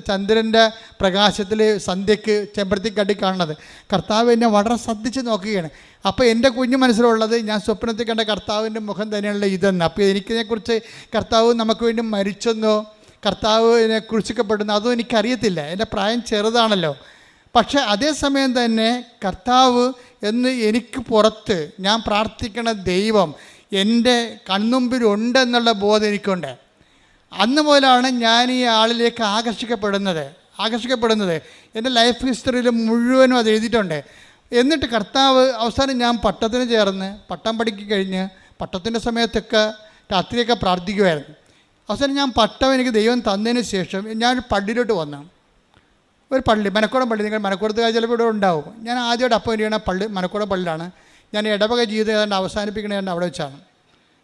[SPEAKER 1] ചന്ദ്രൻ്റെ പ്രകാശത്തിൽ സന്ധ്യയ്ക്ക് ചെമ്പരത്തിക്കാട്ടി കാണുന്നത്. കർത്താവ് എന്നെ വളരെ ശ്രദ്ധിച്ച് നോക്കുകയാണ്. അപ്പോൾ എൻ്റെ കുഞ്ഞു മനസ്സിലുള്ളത് ഞാൻ സ്വപ്നത്തിൽ കണ്ട കർത്താവിൻ്റെ മുഖം തന്നെയുള്ള ഇതെന്ന്. അപ്പോൾ എനിക്കിതിനെക്കുറിച്ച് കർത്താവ് നമുക്ക് വേണ്ടി മരിച്ചെന്നോ കർത്താവിനെ കുറിച്ചിക്കപ്പെടുന്നോ അതോ എനിക്കറിയത്തില്ല. എൻ്റെ പ്രായം ചെറുതാണല്ലോ. പക്ഷേ അതേസമയം തന്നെ കർത്താവ് എന്ന് എനിക്ക് പുറത്ത് ഞാൻ പ്രാർത്ഥിക്കണ ദൈവം എൻ്റെ കൺമുമ്പിലുണ്ടെന്നുള്ള ബോധം എനിക്കുണ്ട്. അന്ന് മുതലാണ് ഞാൻ ഈ ആളിലേക്ക് ആകർഷിക്കപ്പെടുന്നത്. എൻ്റെ ലൈഫ് ഹിസ്റ്ററിയിൽ മുഴുവനും അത് എഴുതിയിട്ടുണ്ട്. എന്നിട്ട് കർത്താവ് അവസാനം ഞാൻ പട്ടത്തിന് ചേർന്ന് പട്ടം പഠിക്കി കഴിഞ്ഞ് പട്ടത്തിൻ്റെ സമയത്തൊക്കെ രാത്രിയൊക്കെ പ്രാർത്ഥിക്കുമായിരുന്നു. അവസാനം ഞാൻ പട്ടം എനിക്ക് ദൈവം തന്നതിന് ശേഷം ഞാനൊരു പള്ളിയിലോട്ട് വന്നു. ഒരു പള്ളി, മനക്കോടം പള്ളി. നിങ്ങൾ മനക്കോടത്ത് ചിലപ്പോൾ ഇവിടെ ഉണ്ടാവും. ഞാൻ ആദ്യമായിട്ട് അപ്പോയിൻ്റ് ചെയ്യണ പള്ളി മനക്കോടം പള്ളിയിലാണ്. ഞാൻ ഇടവക ജീവിതം ഏതാണ്ട് അവസാനിപ്പിക്കണേണ്ട അവിടെ വെച്ചാണ്.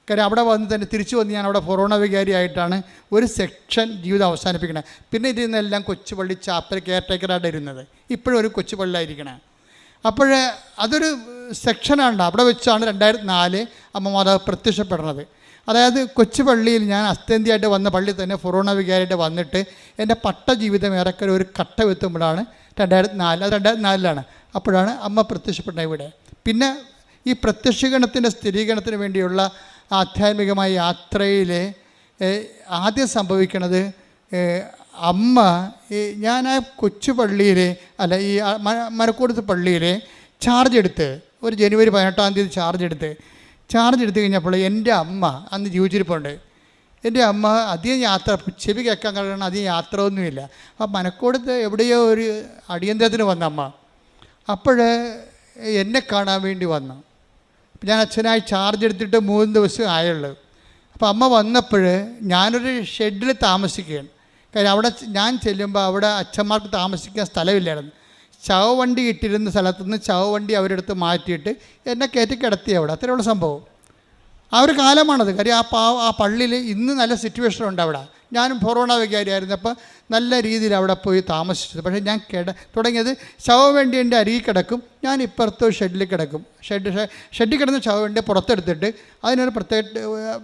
[SPEAKER 1] കാര്യം അവിടെ വന്ന് തന്നെ തിരിച്ചു വന്ന് ഞാൻ അവിടെ ഫൊറോണ വികാരിയായിട്ടാണ് ഒരു സെക്ഷൻ ജീവിതം അവസാനിപ്പിക്കണത്. പിന്നെ ഇതിന്നെല്ലാം കൊച്ചുപള്ളി ചാപ്പൽ കെയർടേക്കറായിട്ട് ഇരുന്നത്. ഇപ്പോഴും ഒരു കൊച്ചുപള്ളിയായിരിക്കണേ. അപ്പോൾ അതൊരു സെക്ഷനാണ്. അവിടെ വെച്ചാണ് 2004 അമ്മ മാതാവ് പ്രത്യക്ഷപ്പെടുന്നത്. അതായത് കൊച്ചുപള്ളിയിൽ ഞാൻ അസ്തന്തിയായിട്ട് വന്ന പള്ളി തന്നെ ഫൊറോണ വികാരിയായിട്ട് വന്നിട്ട് എൻ്റെ പട്ട ജീവിതം ഏറെക്കുറെ ഒരു ഘട്ടം എത്തുമ്പോഴാണ് 2004, അത് 2004 അപ്പോഴാണ് അമ്മ പ്രത്യക്ഷപ്പെടുന്നത് ഇവിടെ. പിന്നെ ഈ പ്രത്യക്ഷീകരണത്തിൻ്റെ സ്ഥിരീകരണത്തിന് വേണ്ടിയുള്ള ആധ്യാത്മികമായ യാത്രയിൽ ആദ്യം സംഭവിക്കുന്നത്, അമ്മ ഞാൻ ആ കൊച്ചു പള്ളിയിൽ ഈ മരക്കൂടത്ത് പള്ളിയിൽ ചാർജ് എടുത്ത് ഒരു ജനുവരി 18-ാം തീയതി ചാർജ് എടുത്ത് കഴിഞ്ഞപ്പോൾ എൻ്റെ അമ്മ അന്ന് ജീവിച്ചിരിപ്പുണ്ട്. എൻ്റെ അമ്മ അധികം യാത്ര ചെവി കേൾക്കാൻ കാരണം അധികം യാത്ര ഒന്നുമില്ല. ആ മനക്കോടത്ത് എവിടെയോ ഒരു അടിയന്തരത്തിന് വന്ന അമ്മ അപ്പോൾ എന്നെ കാണാൻ വേണ്ടി വന്നു. ഞാൻ അച്ഛനായി ചാർജ് എടുത്തിട്ട് 3 ദിവസം ആയുള്ളൂ. അപ്പോൾ അമ്മ വന്നപ്പോൾ ഞാനൊരു ഷെഡിൽ താമസിക്കുകയാണ്. കാര്യം അവിടെ ഞാൻ ചെല്ലുമ്പോൾ അവിടെ അച്ഛന്മാർക്ക് താമസിക്കാൻ സ്ഥലമില്ലായിരുന്നു. ശവവണ്ടി ഇട്ടിരുന്ന സ്ഥലത്തുനിന്ന് ശവവണ്ടി അവരെടുത്ത് മാറ്റിയിട്ട് എന്നെ കയറ്റി കിടത്തി അവിടെ. അത്രയുള്ള സംഭവം. ആ ഒരു കാലമാണത്. കാര്യം ആ പള്ളിയിൽ ഇന്ന് നല്ല സിറ്റുവേഷനുണ്ട് അവിടെ. ഞാനും കൊറോണ വികാരിയായിരുന്നപ്പോൾ നല്ല രീതിയിൽ അവിടെ പോയി താമസിച്ചത്. പക്ഷേ ഞാൻ തുടങ്ങിയത് ശവവണ്ടി എൻ്റെ അരികിൽ കിടക്കും, ഞാൻ ഇപ്പുറത്ത് ഷെഡിൽ കിടക്കും. ഷെഡിൽ കിടന്ന ശവവണ്ടി പുറത്തെടുത്തിട്ട് അതിനൊരു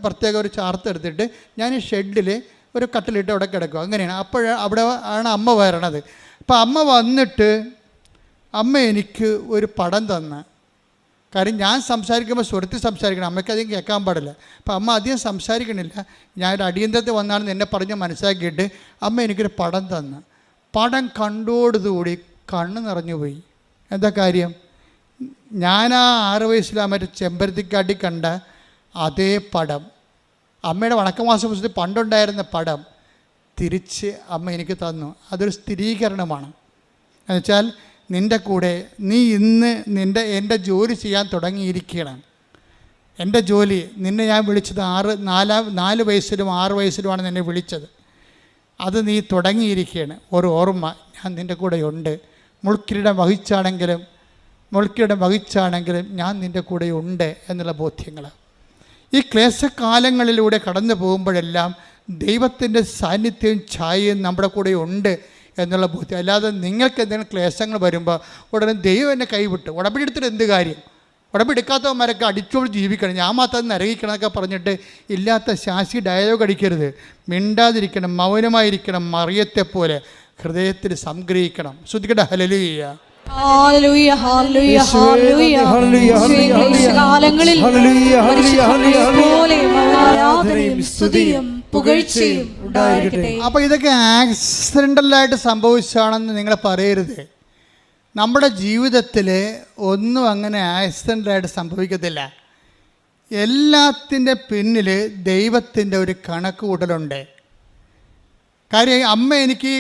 [SPEAKER 1] പ്രത്യേക ഒരു ചാർത്തെടുത്തിട്ട് ഞാൻ ഈ ഷെഡിൽ ഒരു കട്ടിലിട്ട് അവിടെ കിടക്കും. അങ്ങനെയാണ്. അവിടെ ആണ് അമ്മ വരണത്. അപ്പോൾ അമ്മ വന്നിട്ട് അമ്മ എനിക്ക് ഒരു പടം തന്ന്. കാര്യം ഞാൻ സംസാരിക്കുമ്പോൾ സ്വരത്തിൽ സംസാരിക്കണം, അമ്മയ്ക്ക് അധികം കേൾക്കാൻ പാടില്ല. അപ്പോൾ അമ്മ അധികം സംസാരിക്കണില്ല. ഞാനൊരു അടിയന്തരത്തിൽ വന്നാണെന്ന് എന്നെ പറഞ്ഞ് മനസ്സിലാക്കിയിട്ട് അമ്മ എനിക്കൊരു പടം തന്ന്. പടം കണ്ടോടുകൂടി കണ്ണ് നിറഞ്ഞു പോയി. എന്താ കാര്യം? ഞാൻ ആ 6 വയസ്സിലാ മറ്റേ ചെമ്പരത്തിക്കാട്ടി കണ്ട അതേ പടം, അമ്മയുടെ വണക്കമാസ പുസ്തകത്തിൽ പണ്ടുണ്ടായിരുന്ന പടം തിരിച്ച് അമ്മ എനിക്ക് തന്നു. അതൊരു സ്ഥിരീകരണമാണ്. എന്നുവെച്ചാൽ നിൻ്റെ കൂടെ നീ ഇന്ന് എൻ്റെ ജോലി ചെയ്യാൻ തുടങ്ങിയിരിക്കണം. എൻ്റെ ജോലി നിന്നെ ഞാൻ വിളിച്ചത് 4 വയസ്സിലും 6 വയസ്സിലുമാണ് നിന്നെ വിളിച്ചത്. അത് നീ തുടങ്ങിയിരിക്കുകയാണ്. ഒരു ഓർമ്മ, ഞാൻ നിൻ്റെ കൂടെ ഉണ്ട്. മുൾക്കിരീടം വഹിച്ചാണെങ്കിലും ഞാൻ നിൻ്റെ കൂടെ ഉണ്ട് എന്നുള്ള ബോധ്യങ്ങൾ. ഈ ക്ലേശകാലങ്ങളിലൂടെ കടന്നു പോകുമ്പോഴെല്ലാം ദൈവത്തിൻ്റെ സാന്നിധ്യവും ഛായയും നമ്മുടെ കൂടെ ഉണ്ട് എന്നുള്ള ബോധ്യം. അല്ലാതെ നിങ്ങൾക്ക് എന്തെങ്കിലും ക്ലേശങ്ങൾ വരുമ്പോൾ ഉടനെ ദൈവം എന്നെ കൈവിട്ടു, ഉടമ്പടി എടുത്തിട്ട് എന്ത് കാര്യം? ഉടമ്പടി എടുക്കാത്തവന്മാരൊക്കെ അടിച്ചോട് ജീവിക്കണം, ഞാൻ മാത്രം നരകിക്കണം എന്നൊക്കെ പറഞ്ഞിട്ട് ഇല്ലാത്ത ശാസി ഡയലോഗ് അടിക്കരുത്. മിണ്ടാതിരിക്കണം, മൗനമായിരിക്കണം. മറിയത്തെ പോലെ ഹൃദയത്തിൽ സംഗ്രഹിക്കണം. ശ്രദ്ധിക്കട്ടെ. ഹല്ലേലൂയ.
[SPEAKER 2] ഹല്ലേലൂയ, ഹല്ലേലൂയ, ഹല്ലേലൂയ. കാലങ്ങളിൽ ആരാധനയും സ്തുതിയും പുകഴ്ചയും ഉണ്ടായിരിക്കട്ടെ.
[SPEAKER 1] അപ്പോൾ ഇതൊക്കെ ആക്സിഡൻ്റലായിട്ട് സംഭവിച്ചാണെന്ന് നിങ്ങൾ പറയരുത്. നമ്മുടെ ജീവിതത്തിൽ ഒന്നും അങ്ങനെ ആക്സിഡൻ്റലായിട്ട് സംഭവിക്കത്തില്ല. എല്ലാത്തിൻ്റെ പിന്നിൽ ദൈവത്തിൻ്റെ ഒരു കണക്ക് കൂട്ടലുണ്ട്. കാര്യം അമ്മ എനിക്ക്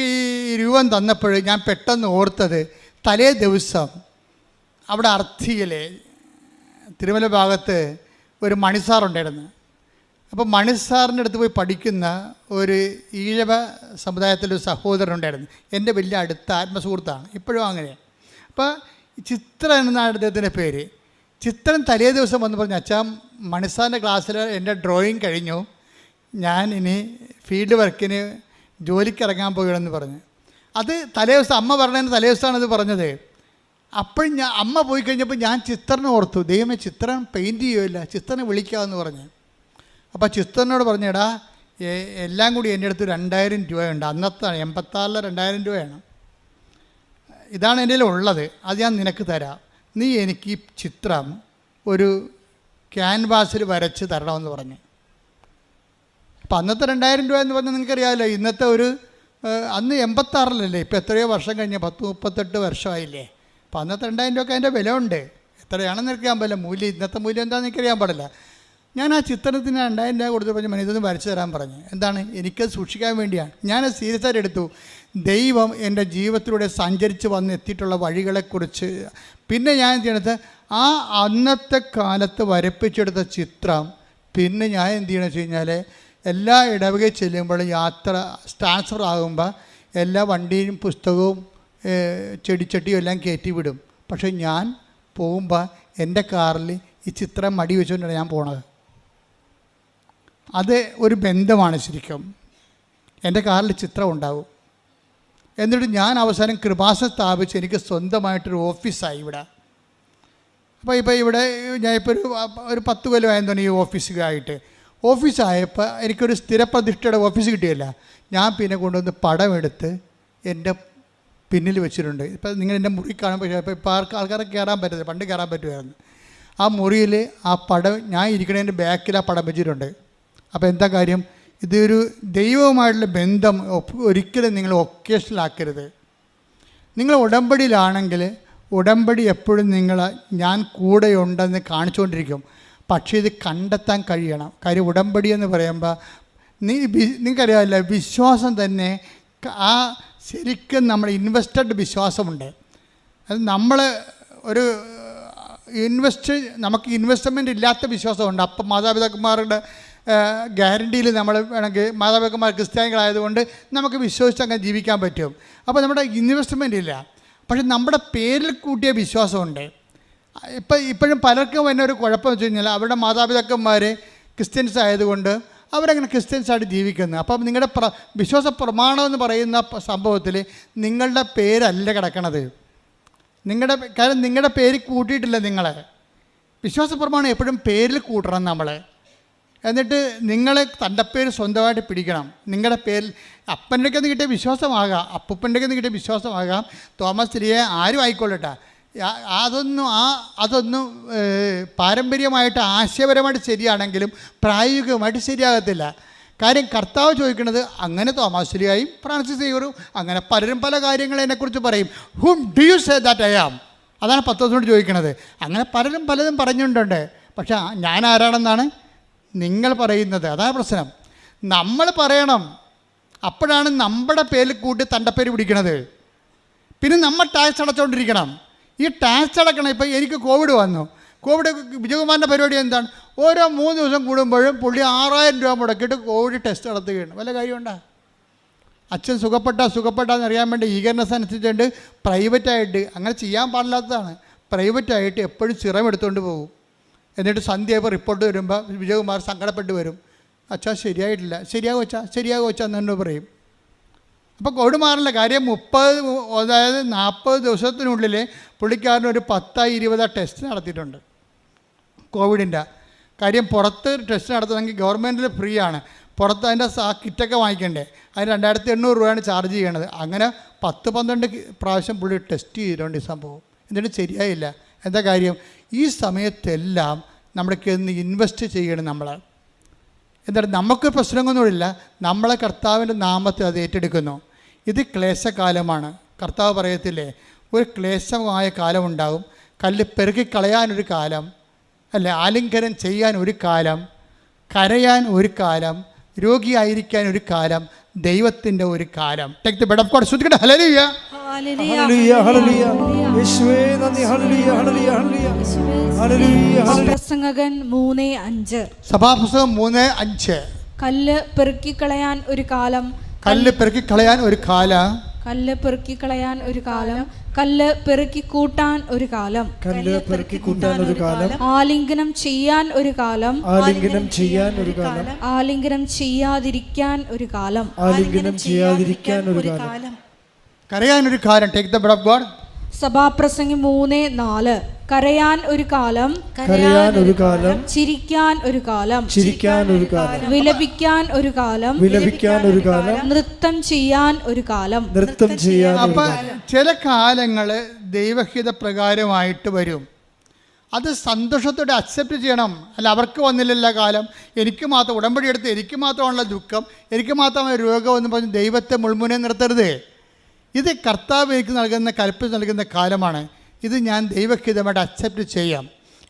[SPEAKER 1] ഈ രൂപം തന്നപ്പോൾ ഞാൻ പെട്ടെന്ന് ഓർത്തത്, തലേ ദിവസം അവിടെ അർത്ഥിയിൽ തിരുമല ഭാഗത്ത് ഒരു മണിസാറുണ്ടായിരുന്നു. അപ്പോൾ മണിസാറിൻ്റെ അടുത്ത് പോയി പഠിക്കുന്ന ഒരു ഈഴവ സമുദായത്തിലൊരു സഹോദരനുണ്ടായിരുന്നു. എൻ്റെ വലിയ അടുത്ത ആത്മസുഹൃത്താണ്, ഇപ്പോഴും അങ്ങനെയാണ്. അപ്പോൾ ചിത്രൻ എന്നാണ് അദ്ദേഹത്തിൻ്റെ പേര്. ചിത്രൻ തലേ ദിവസം വന്ന് പറഞ്ഞു, അച്ഛാ മണിസാറിൻ്റെ ക്ലാസ്സിൽ എൻ്റെ ഡ്രോയിങ് കഴിഞ്ഞു, ഞാൻ ഇനി ഫീൽഡ് വർക്കിന് ജോലിക്ക് ഇറങ്ങാൻ പോകണമെന്ന് പറഞ്ഞു. അത് തലേ ദിവസം അമ്മ പറഞ്ഞതിന് തലേ ദിവസമാണ് അത് പറഞ്ഞത്. അപ്പോൾ അമ്മ പോയി കഴിഞ്ഞപ്പോൾ ഞാൻ ചിത്രനെ ഓർത്തു, ദൈവമേ ചിത്രൻ പെയിൻറ്റ് ചെയ്യുമല്ല, ചിത്രനെ വിളിക്കാമെന്ന് പറഞ്ഞു. അപ്പോൾ ചിത്രനോട് പറഞ്ഞു, എടാ എല്ലാം കൂടി എൻ്റെ അടുത്ത് 2000 രൂപയുണ്ട്. അന്നത്തെ 86 2000 രൂപയാണ്. ഇതാണ് എൻ്റെ ഉള്ളത്, അത് ഞാൻ നിനക്ക് തരാം. നീ എനിക്ക് ഈ ചിത്രം ഒരു ക്യാൻവാസിൽ വരച്ച് തരണമെന്ന് പറഞ്ഞു. അപ്പോൾ അന്നത്തെ 2000 രൂപ എന്ന് പറഞ്ഞാൽ നിങ്ങൾക്കറിയാമല്ലോ, ഇന്നത്തെ ഒരു അന്ന് 86 ഇപ്പോൾ എത്രയോ വർഷം കഴിഞ്ഞ് 38 വർഷമായില്ലേ. അപ്പോൾ അന്നത്തെ 2000 രൂപയ്ക്ക് അതിൻ്റെ വില ഉണ്ട്. എത്രയാണെന്ന് എനിക്കറിയാൻ പാടില്ല, മൂല്യം ഇന്നത്തെ മൂല്യം എന്താണെന്ന് എനിക്കറിയാൻ പാടില്ല. ഞാൻ ആ ചിത്രത്തിന് 2000 രൂപ കൊടുത്ത് പറഞ്ഞ് ഇതൊന്ന് വരച്ച് തരാൻ പറഞ്ഞു. എന്താണ്? എനിക്കത് സൂക്ഷിക്കാൻ വേണ്ടിയാണ്. ഞാനത് സീരിയസ് ആയിട്ട് എടുത്തു. ദൈവം എൻ്റെ ജീവിതത്തിലൂടെ സഞ്ചരിച്ച് വന്ന് എത്തിയിട്ടുള്ള വഴികളെക്കുറിച്ച് പിന്നെ ഞാൻ ചെയ്യണത് ആ അന്നത്തെ കാലത്ത് വരപ്പിച്ചെടുത്ത ചിത്രം പിന്നെ ഞാൻ എന്ത് ചെയ്യണമെന്ന് വെച്ച് കഴിഞ്ഞാൽ എല്ലാ ഇടവകയിൽ ചെല്ലുമ്പോഴും യാത്ര ട്രാൻസ്ഫർ ആകുമ്പോൾ എല്ലാ വണ്ടിയും പുസ്തകവും ചെടിച്ചട്ടിയും എല്ലാം കയറ്റി വിടും. പക്ഷേ ഞാൻ പോകുമ്പോൾ എൻ്റെ കാറിൽ ഈ ചിത്രം മടി വെച്ചുകൊണ്ടാണ് ഞാൻ പോണത്. അത് ഒരു ബന്ധമാണ് ശരിക്കും. എൻ്റെ കാറിൽ ചിത്രം ഉണ്ടാവും. എന്നിട്ട് ഞാൻ അവസാനം കൃപാസനം സ്ഥാപിച്ച് എനിക്ക് സ്വന്തമായിട്ടൊരു ഓഫീസായി ഇവിടെ. അപ്പോൾ ഇവിടെ ഞാൻ ഇപ്പോൾ ഒരു 10 കൊല്ലമായെന്ന് ഈ ഓഫീസുകായിട്ട്. ഓഫീസായപ്പോൾ എനിക്കൊരു സ്ഥിരപ്രതിഷ്ഠയുടെ ഓഫീസ് കിട്ടിയല്ല. ഞാൻ പിന്നെ കൊണ്ടുവന്ന് പടമെടുത്ത് എൻ്റെ പിന്നിൽ വെച്ചിട്ടുണ്ട്. ഇപ്പോൾ നിങ്ങൾ എൻ്റെ മുറി കാണുമ്പോൾ ഇപ്പോൾ ആൾക്കാർക്ക് കയറാൻ പറ്റത്തില്ല, പണ്ട് കയറാൻ പറ്റുമായിരുന്നു. ആ മുറിയിൽ ആ പടം ഞാൻ ഇരിക്കണതിൻ്റെ ബാക്കിൽ ആ പടം വെച്ചിട്ടുണ്ട്. അപ്പോൾ എന്താ കാര്യം? ഇതൊരു ദൈവവുമായിട്ടുള്ള ബന്ധം ഒരിക്കലും നിങ്ങൾ ഒക്കേഷനിലാക്കരുത്. നിങ്ങൾ ഉടമ്പടിയിലാണെങ്കിൽ ഉടമ്പടി എപ്പോഴും ഞാൻ കൂടെയുണ്ടെന്ന് കാണിച്ചുകൊണ്ടിരിക്കും. പക്ഷേ ഇത് കണ്ടെത്താൻ കഴിയണം. കാര്യം ഉടമ്പടി എന്ന് പറയുമ്പോൾ നിങ്ങൾക്കറിയാമല്ലോ, വിശ്വാസം തന്നെ ആ ശരിക്കും നമ്മൾ ഇൻവെസ്റ്റഡ് വിശ്വാസമുണ്ട്. അത് നമ്മൾ ഒരു നമുക്ക് ഇൻവെസ്റ്റ്മെൻ്റ് ഇല്ലാത്ത വിശ്വാസമുണ്ട്. അപ്പം മാതാപിതാക്കന്മാരുടെ ഗ്യാരണ്ടിയിൽ നമ്മൾ വേണമെങ്കിൽ മാതാപിതാക്കന്മാർ ക്രിസ്ത്യാനികളായതുകൊണ്ട് നമുക്ക് വിശ്വസിച്ച് അങ്ങനെ ജീവിക്കാൻ പറ്റും. അപ്പോൾ നമ്മുടെ ഇൻവെസ്റ്റ്മെൻ്റ് ഇല്ല. പക്ഷെ നമ്മുടെ പേരിൽ കൂട്ടിയ വിശ്വാസമുണ്ട്. ഇപ്പോഴും പലർക്കും തന്നെ ഒരു കുഴപ്പം വെച്ച് കഴിഞ്ഞാൽ അവരുടെ മാതാപിതാക്കന്മാർ ക്രിസ്ത്യൻസ് ആയതുകൊണ്ട് അവരങ്ങനെ ക്രിസ്ത്യൻസായിട്ട് ജീവിക്കുന്നത്. അപ്പം നിങ്ങളുടെ വിശ്വാസ പ്രമാണം എന്ന് പറയുന്ന സംഭവത്തിൽ നിങ്ങളുടെ പേരല്ല കിടക്കണത്. കാരണം നിങ്ങളുടെ പേര് കൂട്ടിയിട്ടില്ല. നിങ്ങളെ വിശ്വാസ പ്രമാണം എപ്പോഴും പേരിൽ കൂട്ടണം നമ്മൾ. എന്നിട്ട് നിങ്ങൾ തൻ്റെ പേര് സ്വന്തമായിട്ട് പിടിക്കണം. നിങ്ങളുടെ പേരിൽ അപ്പൻ്റെ അടുക്കൽ നിന്ന് കിട്ടിയ വിശ്വാസമാകാം, അപ്പൂപ്പൻ്റെ അടുക്കൽ നിന്ന് കിട്ടിയ വിശ്വാസമാകാം, തോമസ് ലിയെ ആരും ആയിക്കൊള്ളട്ടെ. അതൊന്നും പാരമ്പര്യമായിട്ട് ആശയപരമായിട്ട് ശരിയാണെങ്കിലും പ്രായോഗികമായിട്ട് ശരിയാകത്തില്ല. കാര്യം കർത്താവ് ചോദിക്കുന്നത് അങ്ങനെ തോമസ് ലിയായും ഫ്രാൻസിസ് സേവ്യറും അങ്ങനെ പലരും പല കാര്യങ്ങൾ എന്നെക്കുറിച്ച് പറയും. Whom do you say that I am? അതാണ് പത്തോസിനോട് ചോദിക്കുന്നത്. അങ്ങനെ പലരും പലതും പറഞ്ഞുകൊണ്ടുണ്ട്. പക്ഷേ ഞാൻ ആരാണെന്നാണ് നിങ്ങൾ പറയുന്നത്. അതാണ് പ്രശ്നം. നമ്മൾ പറയണം. അപ്പോഴാണ് നമ്മുടെ പേരിൽ കൂട്ടി തൻ്റെ പേര് പിടിക്കണത്. പിന്നെ നമ്മൾ ടാക്സ് അടച്ചുകൊണ്ടിരിക്കണം. ഈ ടാക്സ് അടക്കണം. ഇപ്പോൾ എനിക്ക് കോവിഡ് വന്നു. കോവിഡ് വിജയകുമാറിൻ്റെ പരിപാടി എന്താണ്? ഓരോ 3 ദിവസം കൂടുമ്പോഴും പുള്ളി 6000 രൂപ മുടക്കിയിട്ട് കോവിഡ് ടെസ്റ്റ് നടത്തുകയാണ്. വല്ല കാര്യമുണ്ടോ? അച്ഛൻ സുഖപ്പെട്ടാന്ന് അറിയാൻ വേണ്ടി ഈഗർനെസ് അനുസരിച്ചുകൊണ്ട് പ്രൈവറ്റായിട്ട്, അങ്ങനെ ചെയ്യാൻ പാടില്ലാത്തതാണ്, പ്രൈവറ്റായിട്ട് എപ്പോഴും സിറം എടുത്തുകൊണ്ട് പോകും. എന്നിട്ട് സന്ധ്യയായപ്പോൾ റിപ്പോർട്ട് വരുമ്പോൾ വിജയകുമാർ സങ്കടപ്പെട്ട് വരും. അച്ഛാ ശരിയായിട്ടില്ല. ശരിയാകും അച്ഛാ എന്നു പറയും. അപ്പോൾ കോവിഡ് മാറില്ല. കാര്യം 40 ദിവസത്തിനുള്ളിൽ പുള്ളിക്കാരന് ഒരു 10-20 ടെസ്റ്റ് നടത്തിയിട്ടുണ്ട് കോവിഡിൻ്റെ. കാര്യം പുറത്ത് ടെസ്റ്റ് നടത്തണമെങ്കിൽ ഗവൺമെൻറ്റിൽ ഫ്രീ ആണ്. പുറത്ത് അതിൻ്റെ കിറ്റൊക്കെ വാങ്ങിക്കണ്ടേ. അതിന് 2800 രൂപയാണ് ചാർജ് ചെയ്യണത്. അങ്ങനെ 10-12 പ്രാവശ്യം പുള്ളി ടെസ്റ്റ് ചെയ്തിട്ടുണ്ട് ഈ സംഭവം. എന്നിട്ട് ശരിയായില്ല. എന്താ കാര്യം? ഈ സമയത്തെല്ലാം നമ്മൾക്ക് ഇൻവെസ്റ്റ് ചെയ്യണം. നമ്മൾ എന്താണ്, നമുക്ക് പ്രശ്നങ്ങളൊന്നുമില്ല. നമ്മളെ കർത്താവിൻ്റെ നാമത്തിൽ അത് ഏറ്റെടുക്കുന്നു. ഇത് ക്ലേശകാലമാണ്. കർത്താവ് പറയത്തില്ലേ, ഒരു ക്ലേശമായ കാലമുണ്ടാകും. കല്ല് പെറുക്കിക്കളയാനൊരു കാലം, അല്ലെ ആലിംഗനം ചെയ്യാൻ ഒരു കാലം, കരയാൻ ഒരു കാലം, രോഗിയായിരിക്കാൻ ഒരു കാലം, ദൈവത്തിൻ്റെ ഒരു കാലം. Take the bed of God. ശ്രദ്ധിക്കട്ടെ. ഹല്ലേലൂയ,
[SPEAKER 3] ഹല്ലേലൂയ, ഹല്ലേലൂയ. യേശുവേ നന്ദി. ഹല്ലേലൂയ, ഹല്ലേലൂയ, ഹല്ലേലൂയ, ഹല്ലേലൂയ.
[SPEAKER 2] പ്രസംഗകൻ 3:5.
[SPEAKER 1] സഭാപുസ്തകം 3:5.
[SPEAKER 2] കല്ല് പെറുക്കിക്കളയാൻ ഒരു കാലം,
[SPEAKER 1] കല്ല് പെറുക്കിക്കളയാൻ ഒരു കാലം,
[SPEAKER 2] കല്ല് പെറുക്കിക്കളയാൻ ഒരു കാലം, കല്ല് പെറുക്കി കൂട്ടാൻ ഒരു കാലം,
[SPEAKER 3] കല്ല് പെറുക്കി കൂട്ടാൻ ഒരു കാലം,
[SPEAKER 2] ആലിംഗനം ചെയ്യാൻ ഒരു കാലം,
[SPEAKER 3] ആലിംഗനം ചെയ്യാൻ ഒരു കാലം,
[SPEAKER 2] ആലിംഗനം ചെയ്യാതിരിക്കാൻ ഒരു കാലം,
[SPEAKER 3] ആലിംഗനം ചെയ്യാതിരിക്കാൻ ഒരു കാലം,
[SPEAKER 1] കരയാൻ ഒരു കാലം. Take the bed of God.
[SPEAKER 2] സഭാപ്രസംഗി 3:4. കരയാൻ ഒരു കാലം,
[SPEAKER 3] കരയാൻ ഒരു കാലം,
[SPEAKER 2] ചിരിക്കാൻ ഒരു കാലം,
[SPEAKER 3] ചിരിക്കാൻ ഒരു കാലം,
[SPEAKER 2] വിലപിക്കാൻ ഒരു കാലം,
[SPEAKER 3] വിലപിക്കാൻ ഒരു കാലം,
[SPEAKER 2] നൃത്തം ചെയ്യാൻ ഒരു കാലം,
[SPEAKER 3] നൃത്തം ചെയ്യാൻ ഒരു
[SPEAKER 1] അപ്പം
[SPEAKER 3] കാലം.
[SPEAKER 1] ചില കാലങ്ങൾ ദൈവഹിത പ്രകാരമായിട്ട് വരും. അത് സന്തോഷത്തോടെ അക്സെപ്റ്റ് ചെയ്യണം. അല്ല അവർക്ക് വന്നില്ലല്ല കാലം, എനിക്ക് മാത്രം ഉടമ്പടി എടുത്ത് എനിക്ക് മാത്രമാണുള്ള ദുഃഖം, എനിക്ക് മാത്രമായ രോഗം എന്ന് പറഞ്ഞ് ദൈവത്തെ മുൾമുനെ നിർത്തരുത്. ഇത് കർത്താവ് എനിക്ക് നൽകുന്ന കൽപ്പന നൽകുന്ന കാലമാണ്. ഇത് ഞാൻ ദൈവഹിതമായിട്ട് അക്സെപ്റ്റ് ചെയ്യാം.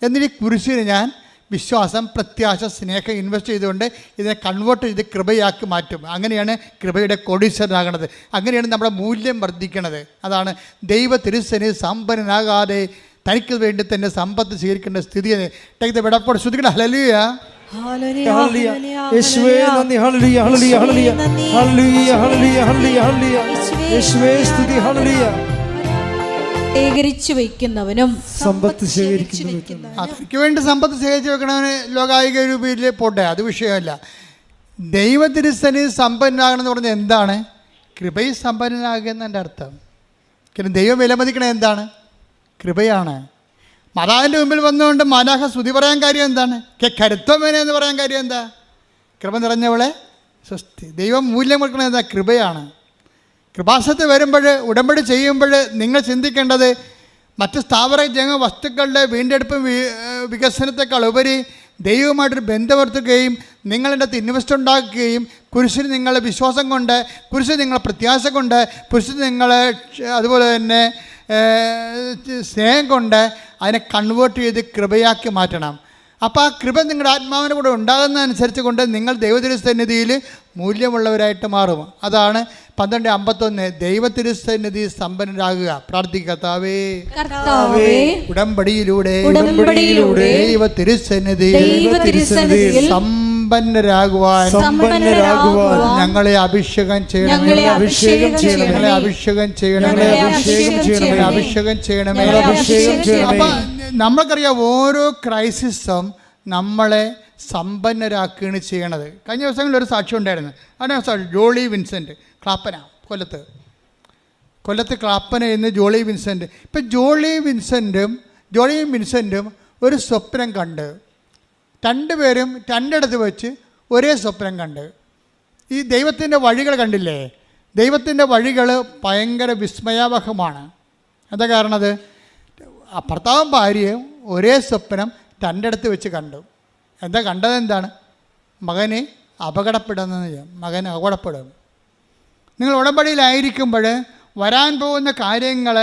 [SPEAKER 1] എന്നിട്ട് ഈ കുരിശിന് ഞാൻ വിശ്വാസം, പ്രത്യാശ, സ്നേഹം ഇൻവെസ്റ്റ് ചെയ്തുകൊണ്ട് ഇതിനെ കൺവേർട്ട് ചെയ്ത് കൃപയാക്കി മാറ്റും. അങ്ങനെയാണ് കൃപയുടെ കോടീശ്വരനാകണത്. അങ്ങനെയാണ് നമ്മുടെ മൂല്യം വർദ്ധിക്കണത്. അതാണ് ദൈവ തിരുസന് സമ്പന്നനാകാതെ തനിക്ക് വേണ്ടി തന്നെ സമ്പത്ത് സ്വീകരിക്കേണ്ട സ്ഥിതി. Take the bed of God. ശ്രദ്ധിക്കണം. ഹല്ലേലൂയ,
[SPEAKER 3] ഹല്ലേലൂയ. യേശുവേ നന്ദി. ഹല്ലേലൂയ, ഹല്ലേലൂയ, ഹല്ലേലൂയ, ഹല്ലേലൂയ, ഹല്ലേലൂയ, ഹല്ലേലൂയ, ഹല്ലേലൂയ. യേശുവേ സ്തുതി. ഹല്ലേലൂയ.
[SPEAKER 2] ശേഖരിച്ചു വയ്ക്കുന്നവനും
[SPEAKER 3] സമ്പത്ത് ശേഖരിക്കുന്നവനും.
[SPEAKER 1] തനിക്ക് വേണ്ടി സമ്പത്ത് ശേഖരിച്ച് വെക്കണവന് ലോകായിക രൂപയിൽ പോട്ടെ, അത് വിഷയമല്ല. ദൈവത്തിരുസന് സമ്പന്നനാകണമെന്ന് പറഞ്ഞാൽ എന്താണ്? കൃപയിൽ സമ്പന്നനാകുക എന്നതിൻ്റെ അർത്ഥം. കാരണം ദൈവം വിലമതിക്കണത് എന്താണ്? കൃപയാണ്. മാതാവിൻ്റെ മുമ്പിൽ വന്നുകൊണ്ട് മാലാഖ സ്തുതി പറയാൻ കാര്യം എന്താണ്? കരുത്വമേനെ എന്ന് പറയാൻ കാര്യം എന്താ? കൃപ നിറഞ്ഞവളെ സ്വസ്തി. ദൈവം മൂല്യം കൊടുക്കണത് എന്താ? കൃപയാണ്. കൃപാസനത്തിൽ വരുമ്പോൾ, ഉടമ്പടി ചെയ്യുമ്പോൾ നിങ്ങൾ ചിന്തിക്കേണ്ടത് മറ്റ് സ്ഥാവര ജംഗ വസ്തുക്കളുടെ വീണ്ടെടുപ്പും വികസനത്തെക്കാൾ ഉപരി ദൈവവുമായിട്ടൊരു ബന്ധപ്പെടുത്തുകയും നിങ്ങളുടെ അടുത്ത് ഇൻവെസ്റ്റ് ഉണ്ടാക്കുകയും കുരിശിന് നിങ്ങളെ വിശ്വാസം കൊണ്ട്, കുരിശിന് നിങ്ങളെ പ്രത്യാശ കൊണ്ട്, കുരിശിന് നിങ്ങളെ അതുപോലെ തന്നെ സ്നേഹം കൊണ്ട് അതിനെ കൺവേർട്ട് ചെയ്ത് കൃപയാക്കി മാറ്റണം. അപ്പോൾ ആ കൃപ നിങ്ങളുടെ ആത്മാവിൻ്റെ കൂടെ ഉണ്ടാകുന്നതനുസരിച്ച് കൊണ്ട് നിങ്ങൾ ദൈവതിരുസന്നിധിയിൽ മൂല്യമുള്ളവരായിട്ട് മാറും. അതാണ് 12:51 ദൈവതിരുസന്നിധി സമ്പന്നരാകുക. പ്രാർത്ഥിക്കത്താവേ, ഉടമ്പടിയിലൂടെ ദൈവതിരുസന്നിധിയിൽ സമ്പന്നരാകുവാൻ സമ്പന്നരാകുവാൻ ഞങ്ങളെ അഭിഷേകം ചെയ്യണമേ.
[SPEAKER 2] ഞങ്ങളെ അഭിഷേകം ചെയ്യണമേ.
[SPEAKER 1] ഞങ്ങളെ അഭിഷേകം ചെയ്യണമേ.
[SPEAKER 2] ഞങ്ങളെ അഭിഷേകം ചെയ്യണമേ.
[SPEAKER 1] അഭിഷേകം ചെയ്യണമേ. അപ്പൊ നമ്മൾക്കറിയാം ഓരോ ക്രൈസിസും നമ്മളെ സമ്പന്നരാക്കുകയാണ് ചെയ്യണത്. കഴിഞ്ഞ ദിവസങ്ങളിൽ ഒരു സാക്ഷ്യം ഉണ്ടായിരുന്നു. അതിന് സാക്ഷി ജോളി വിൻസെൻ്റ് ക്ലാപ്പന, കൊല്ലത്ത് ക്ലാപ്പന എന്ന് ജോളി വിൻസെൻ്റ്. ഇപ്പം ജോളിയും വിൻസെൻറ്റും ഒരു സ്വപ്നം കണ്ട്, രണ്ടുപേരും രണ്ടിടത്ത് വെച്ച് ഒരേ സ്വപ്നം കണ്ട്. ഈ ദൈവത്തിൻ്റെ വഴികൾ കണ്ടില്ലേ? ദൈവത്തിൻ്റെ വഴികൾ ഭയങ്കര വിസ്മയാവഹമാണ്. എന്താ കാരണത്? ഭർത്താവും ഭാര്യയും ഒരേ സ്വപ്നം രണ്ടിടത്ത് വെച്ച് കണ്ടു. എന്താ കണ്ടത്? എന്താണ്? മകന് അപകടപ്പെടും. നിങ്ങൾ ഉടമ്പടിയിലായിരിക്കുമ്പോൾ വരാൻ പോകുന്ന കാര്യങ്ങൾ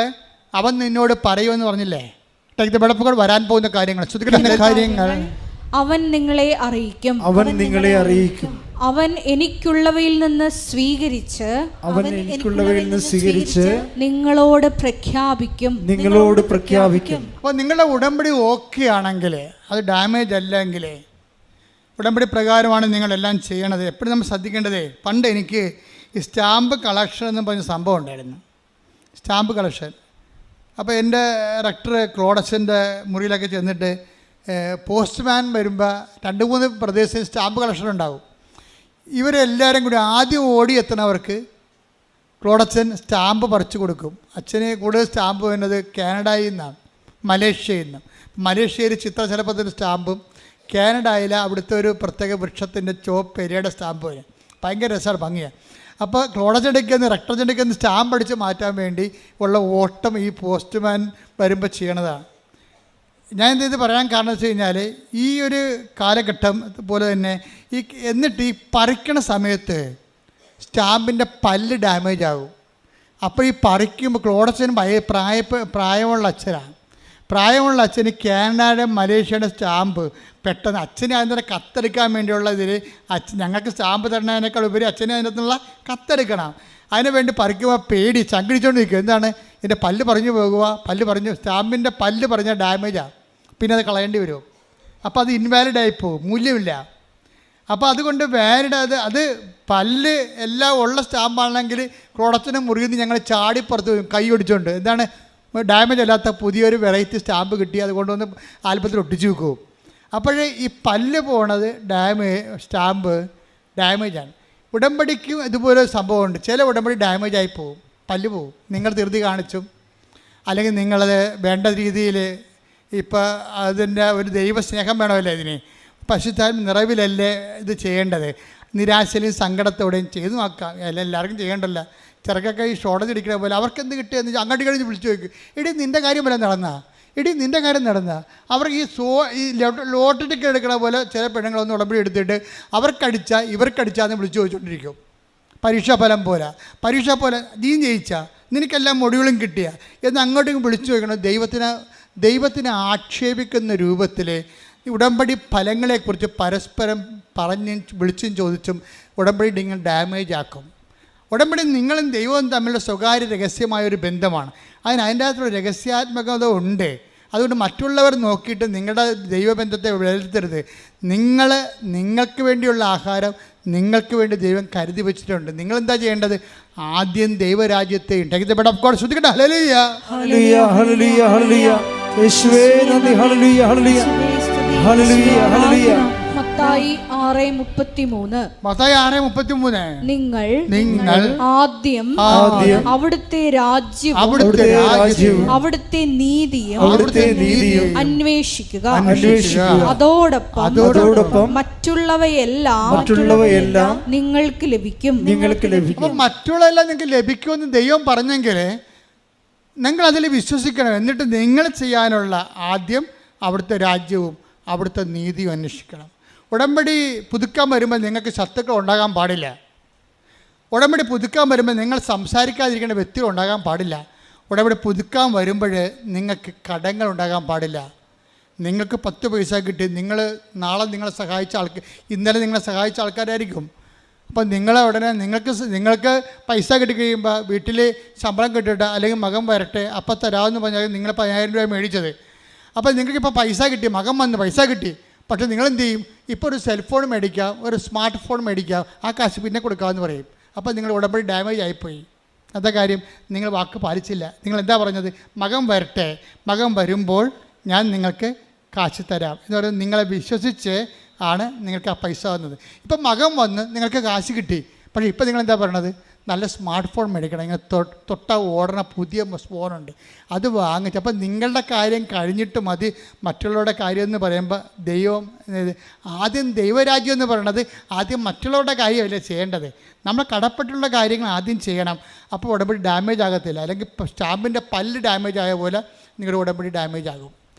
[SPEAKER 1] അവൻ നിന്നോട് പറയുമെന്ന് പറഞ്ഞില്ലേ? ബെടപ്പുകൾ വരാൻ പോകുന്ന കാര്യങ്ങൾ, ശ്രദ്ധിക്കുന്ന കാര്യങ്ങൾ
[SPEAKER 2] അവൻ നിങ്ങളെ അറിയിക്കും. അവൻ എനിക്കുള്ളവയിൽ നിന്ന് സ്വീകരിച്ച് നിങ്ങളോട് പ്രഖ്യാപിക്കും.
[SPEAKER 1] അപ്പോൾ നിങ്ങളുടെ ഉടമ്പടി ഓക്കെ ആണെങ്കിൽ, അത് ഡാമേജ് അല്ലെങ്കിൽ, ഉടമ്പടി പ്രകാരമാണ് നിങ്ങളെല്ലാം ചെയ്യണത്. എപ്പോഴും നമ്മൾ ശ്രദ്ധിക്കേണ്ടത്, പണ്ട് എനിക്ക് ഈ സ്റ്റാമ്പ് കളക്ഷൻ എന്ന് പറഞ്ഞ സംഭവം ഉണ്ടായിരുന്നു. Stamp collection. അപ്പോൾ എൻ്റെ റെക്ടർ ക്ലോഡസിൻ്റെ മുറിയിലൊക്കെ ചെന്നിട്ട് പോസ്റ്റ്മാൻ വരുമ്പോൾ 2-3 പ്രദേശത്ത് സ്റ്റാമ്പ് കളക്ഷൻ ഉണ്ടാവും. ഇവരെല്ലാവരും കൂടി ആദ്യം ഓടി എത്തുന്നവർക്ക് ക്ലോഡച്ചൻ സ്റ്റാമ്പ് പറിച്ചു കൊടുക്കും. അച്ഛന് കൂടുതൽ സ്റ്റാമ്പ് വരുന്നത് കാനഡയിൽ നിന്നാണ്, മലേഷ്യയിൽ നിന്ന്. മലേഷ്യയിൽ ചിത്രശലഭത്തിൻ്റെ സ്റ്റാമ്പും കാനഡയിൽ അവിടുത്തെ ഒരു പ്രത്യേക വൃക്ഷത്തിൻ്റെ ചോപ്പ് പെരിയുടെ സ്റ്റാമ്പ് വരും. ഭയങ്കര രസമാണ്, ഭംഗിയാണ്. അപ്പോൾ ക്ലോഡച്ചെടിക്കുന്ന റെക്ടർച്ചെടിക്കുന്ന സ്റ്റാമ്പ് അടിച്ച് മാറ്റാൻ വേണ്ടി ഉള്ള ഓട്ടം ഈ പോസ്റ്റ്മാൻ വരുമ്പോൾ ചെയ്യണതാണ്. ഞാൻ ഇത് പറയാൻ കാരണം വെച്ച് കഴിഞ്ഞാൽ, ഈ ഒരു കാലഘട്ടം പോലെ തന്നെ എന്നിട്ട് ഈ പറിക്കണ സമയത്ത് സ്റ്റാമ്പിൻ്റെ പല്ല് ഡാമേജ് ആകും. അപ്പോൾ ഈ പറിക്കുമ്പോൾ ക്ലോഡച്ചൻ പ്രായമുള്ള അച്ഛനാണ്. പ്രായമുള്ള അച്ഛന് കാനഡയുടെ മലേഷ്യയുടെ സ്റ്റാമ്പ് പെട്ടെന്ന് അച്ഛനെ അതിൻ്റെ കത്തെടുക്കാൻ വേണ്ടിയുള്ള ഇതിൽ ഞങ്ങൾക്ക് സ്റ്റാമ്പ് തരണതിനേക്കാൾ ഉപരി അച്ഛനെ അതിനകത്തുള്ള കത്തെടുക്കണം. അതിന് വേണ്ടി പറിക്കുമ്പോൾ പേടി ചങ്കിടിച്ചുകൊണ്ട് നിൽക്കും. എന്താണ്? എൻ്റെ പല്ല് പറഞ്ഞു പോകുക, സ്റ്റാമ്പിൻ്റെ പല്ല് പറഞ്ഞാൽ ഡാമേജാണ്, പിന്നെ അത് കളയേണ്ടി വരും. അപ്പോൾ അത് ഇൻവാലിഡായി പോകും, മൂല്യമില്ല. അപ്പോൾ അതുകൊണ്ട് അത് പല്ല് എല്ലാം ഉള്ള സ്റ്റാമ്പാണെങ്കിൽ ക്ലോഡച്ചനും മുറിയിൽ നിന്ന് ഞങ്ങൾ ചാടിപ്പുറത്ത് വരും കൈ ഒടിച്ചുകൊണ്ട്. എന്താണ്? ഡാമേജ് അല്ലാത്ത പുതിയൊരു വെറൈറ്റി സ്റ്റാമ്പ് കിട്ടി, അതുകൊണ്ടൊന്ന് ആൽബത്തിൽ ഒട്ടിച്ചു വെക്കും. അപ്പോഴേ ഈ പല്ല് പോണത് സ്റ്റാമ്പ് ഡാമേജാണ്. ഉടമ്പടിക്കും ഇതുപോലെ സംഭവമുണ്ട്. ചില ഉടമ്പടി ഡാമേജായി പോവും, പല്ല് പോവും. നിങ്ങൾ ധൃതി കാണിച്ചും അല്ലെങ്കിൽ നിങ്ങളത് വേണ്ട രീതിയിൽ, ഇപ്പോൾ അതിൻ്റെ ഒരു ദൈവസ്നേഹം വേണമല്ലോ ഇതിന്, പശുത്താൻ നിറവിലല്ലേ ഇത് ചെയ്യേണ്ടത്. നിരാശയിലും സങ്കടത്തോടെയും ചെയ്തു നോക്കാം. എല്ലാവർക്കും ചെയ്യേണ്ടല്ല. ചെറുക്കൊക്കെ ഈ ഷോർട്ടേജ് അടിക്കണ പോലെ അവർക്കെന്ത് കിട്ടിയെന്ന് അങ്ങോട്ട് കഴിഞ്ഞ് വിളിച്ചു ചോദിക്കും, എടി നിൻ്റെ കാര്യം വരെ നടന്നാ, അവർ ഈ ലോട്ടറി ടിക്കറ്റ് എടുക്കണ പോലെ ചില പെണ്ണുങ്ങളൊന്നും ഉടമ്പടി എടുത്തിട്ട് ഇവർക്കടിച്ചാന്ന് വിളിച്ചു ചോദിച്ചുകൊണ്ടിരിക്കും. പരീക്ഷാഫലം പോലെ നീ ജയിച്ചാ, നിനക്കെല്ലാം മൊഡ്യൂളും കിട്ടിയ എന്ന് അങ്ങോട്ടും വിളിച്ചു ചോദിക്കണം. ദൈവത്തിനെ ആക്ഷേപിക്കുന്ന രൂപത്തിൽ ഉടമ്പടി ഫലങ്ങളെക്കുറിച്ച് പരസ്പരം വിളിച്ചും ചോദിച്ചും ഉടമ്പടി നിങ്ങൾ ഡാമേജ് ആക്കും. ഉടമ്പടി നിങ്ങളും ദൈവവും തമ്മിലുള്ള സ്വകാര്യ രഹസ്യമായൊരു ബന്ധമാണ്. അതിൻ്റെ അകത്തൊരു രഹസ്യാത്മകത ഉണ്ട്. അതുകൊണ്ട് മറ്റുള്ളവർ നോക്കിയിട്ട് നിങ്ങളുടെ ദൈവബന്ധത്തെ വിലയിരുത്തരുത്. നിങ്ങൾക്ക് വേണ്ടിയുള്ള ആഹാരം നിങ്ങൾക്ക് വേണ്ടി ദൈവം കരുതി വെച്ചിട്ടുണ്ട്. നിങ്ങളെന്താ ചെയ്യേണ്ടത്? ആദ്യം ദൈവരാജ്യത്തെ ശ്രദ്ധിക്കട്ടെ. ഹല്ലേലൂയ, ഹല്ലേലൂയ, ഹല്ലേലൂയ, ഹല്ലേലൂയ. യേശുവേ നന്ദി. ഹല്ലേലൂയ, ഹല്ലേലൂയ, ഹല്ലേലൂയ, ഹല്ലേലൂയ.
[SPEAKER 2] മത്തായി 6:33 നിങ്ങൾ ആദ്യം അവിടുത്തെ രാജ്യവും അവിടുത്തെ നീതിയും അന്വേഷിക്കുക, അതോടൊപ്പം മറ്റുള്ളവയെല്ലാം നിങ്ങൾക്ക് ലഭിക്കും.
[SPEAKER 1] മറ്റുള്ളതെല്ലാം നിങ്ങൾക്ക് ലഭിക്കുമെന്ന് ദൈവം പറഞ്ഞെങ്കിൽ നിങ്ങൾ അതിൽ വിശ്വസിക്കണം. എന്നിട്ട് നിങ്ങൾ ചെയ്യാനുള്ള ആദ്യം അവിടുത്തെ രാജ്യവും അവിടുത്തെ നീതിയും അന്വേഷിക്കണം. ഉടമ്പടി പുതുക്കാൻ വരുമ്പോൾ നിങ്ങൾക്ക് ശത്രുക്കൾ ഉണ്ടാകാൻ പാടില്ല. ഉടമ്പടി പുതുക്കാൻ വരുമ്പോൾ നിങ്ങൾ സംസാരിക്കാതിരിക്കേണ്ട വ്യക്തികൾ ഉണ്ടാകാൻ പാടില്ല. ഉടമ്പടി പുതുക്കാൻ വരുമ്പോൾ നിങ്ങൾക്ക് കടങ്ങൾ ഉണ്ടാകാൻ പാടില്ല. നിങ്ങൾക്ക് 10 പൈസ കിട്ടി, നാളെ നിങ്ങളെ സഹായിച്ച ഇന്നലെ നിങ്ങളെ സഹായിച്ച ആൾക്കാരായിരിക്കും. അപ്പം ഉടനെ നിങ്ങൾക്ക് പൈസ കിട്ടി കഴിയുമ്പോൾ വീട്ടിൽ ശമ്പളം കിട്ടിയിട്ട് അല്ലെങ്കിൽ മകൻ വരട്ടെ അപ്പം തരാമെന്ന് പറഞ്ഞാൽ നിങ്ങൾ 10,000 രൂപ മേടിച്ചത്. അപ്പോൾ നിങ്ങൾക്കിപ്പോൾ പൈസ കിട്ടി, മകൻ വന്ന് പൈസ കിട്ടി, പക്ഷേ നിങ്ങളെന്ത് ചെയ്യും? ഇപ്പോൾ ഒരു സെൽഫോൺ മേടിക്കാം, ഒരു സ്മാർട്ട് ഫോൺ മേടിക്കാം, ആ കാശ് പിന്നെ കൊടുക്കാമെന്ന് പറയും. അപ്പോൾ നിങ്ങൾ ഉടമ്പടി ഡാമേജ് ആയിപ്പോയി. എന്താ കാര്യം? നിങ്ങൾ വാക്ക് പാലിച്ചില്ല. നിങ്ങൾ എന്താ പറഞ്ഞത്? മകൻ വരട്ടെ, മകൻ വരുമ്പോൾ ഞാൻ നിങ്ങൾക്ക് കാശ് തരാം എന്ന് പറയുന്നത് നിങ്ങളെ വിശ്വസിച്ച് ആണ് നിങ്ങൾക്ക് ആ പൈസ വന്നത്. ഇപ്പം മകൻ വന്ന് നിങ്ങൾക്ക് കാശ് കിട്ടി. പക്ഷേ ഇപ്പം നിങ്ങളെന്താ പറയണത്? നല്ല സ്മാർട്ട് ഫോൺ മേടിക്കണം, ഇങ്ങനെ തൊട്ട ഓടണ പുതിയ ഫോണുണ്ട്, അത് വാങ്ങിച്ച്. അപ്പം നിങ്ങളുടെ കാര്യം കഴിഞ്ഞിട്ട് മതി മറ്റുള്ളവരുടെ കാര്യം എന്ന് പറയുമ്പോൾ ദൈവം ആദ്യം ദൈവരാജ്യം എന്ന് പറയണത് ആദ്യം മറ്റുള്ളവരുടെ കാര്യമല്ലേ ചെയ്യേണ്ടത്. നമ്മൾ കടപ്പെട്ടുള്ള കാര്യങ്ങൾ ആദ്യം ചെയ്യണം. അപ്പോൾ ഉടമ്പടി ഡാമേജ് ആകത്തില്ല. അല്ലെങ്കിൽ സ്റ്റാമ്പിൻ്റെ പല്ല് ഡാമേജ് ആയ പോലെ നിങ്ങളുടെ ഉടമ്പടി ഡാമേജ് ആകും.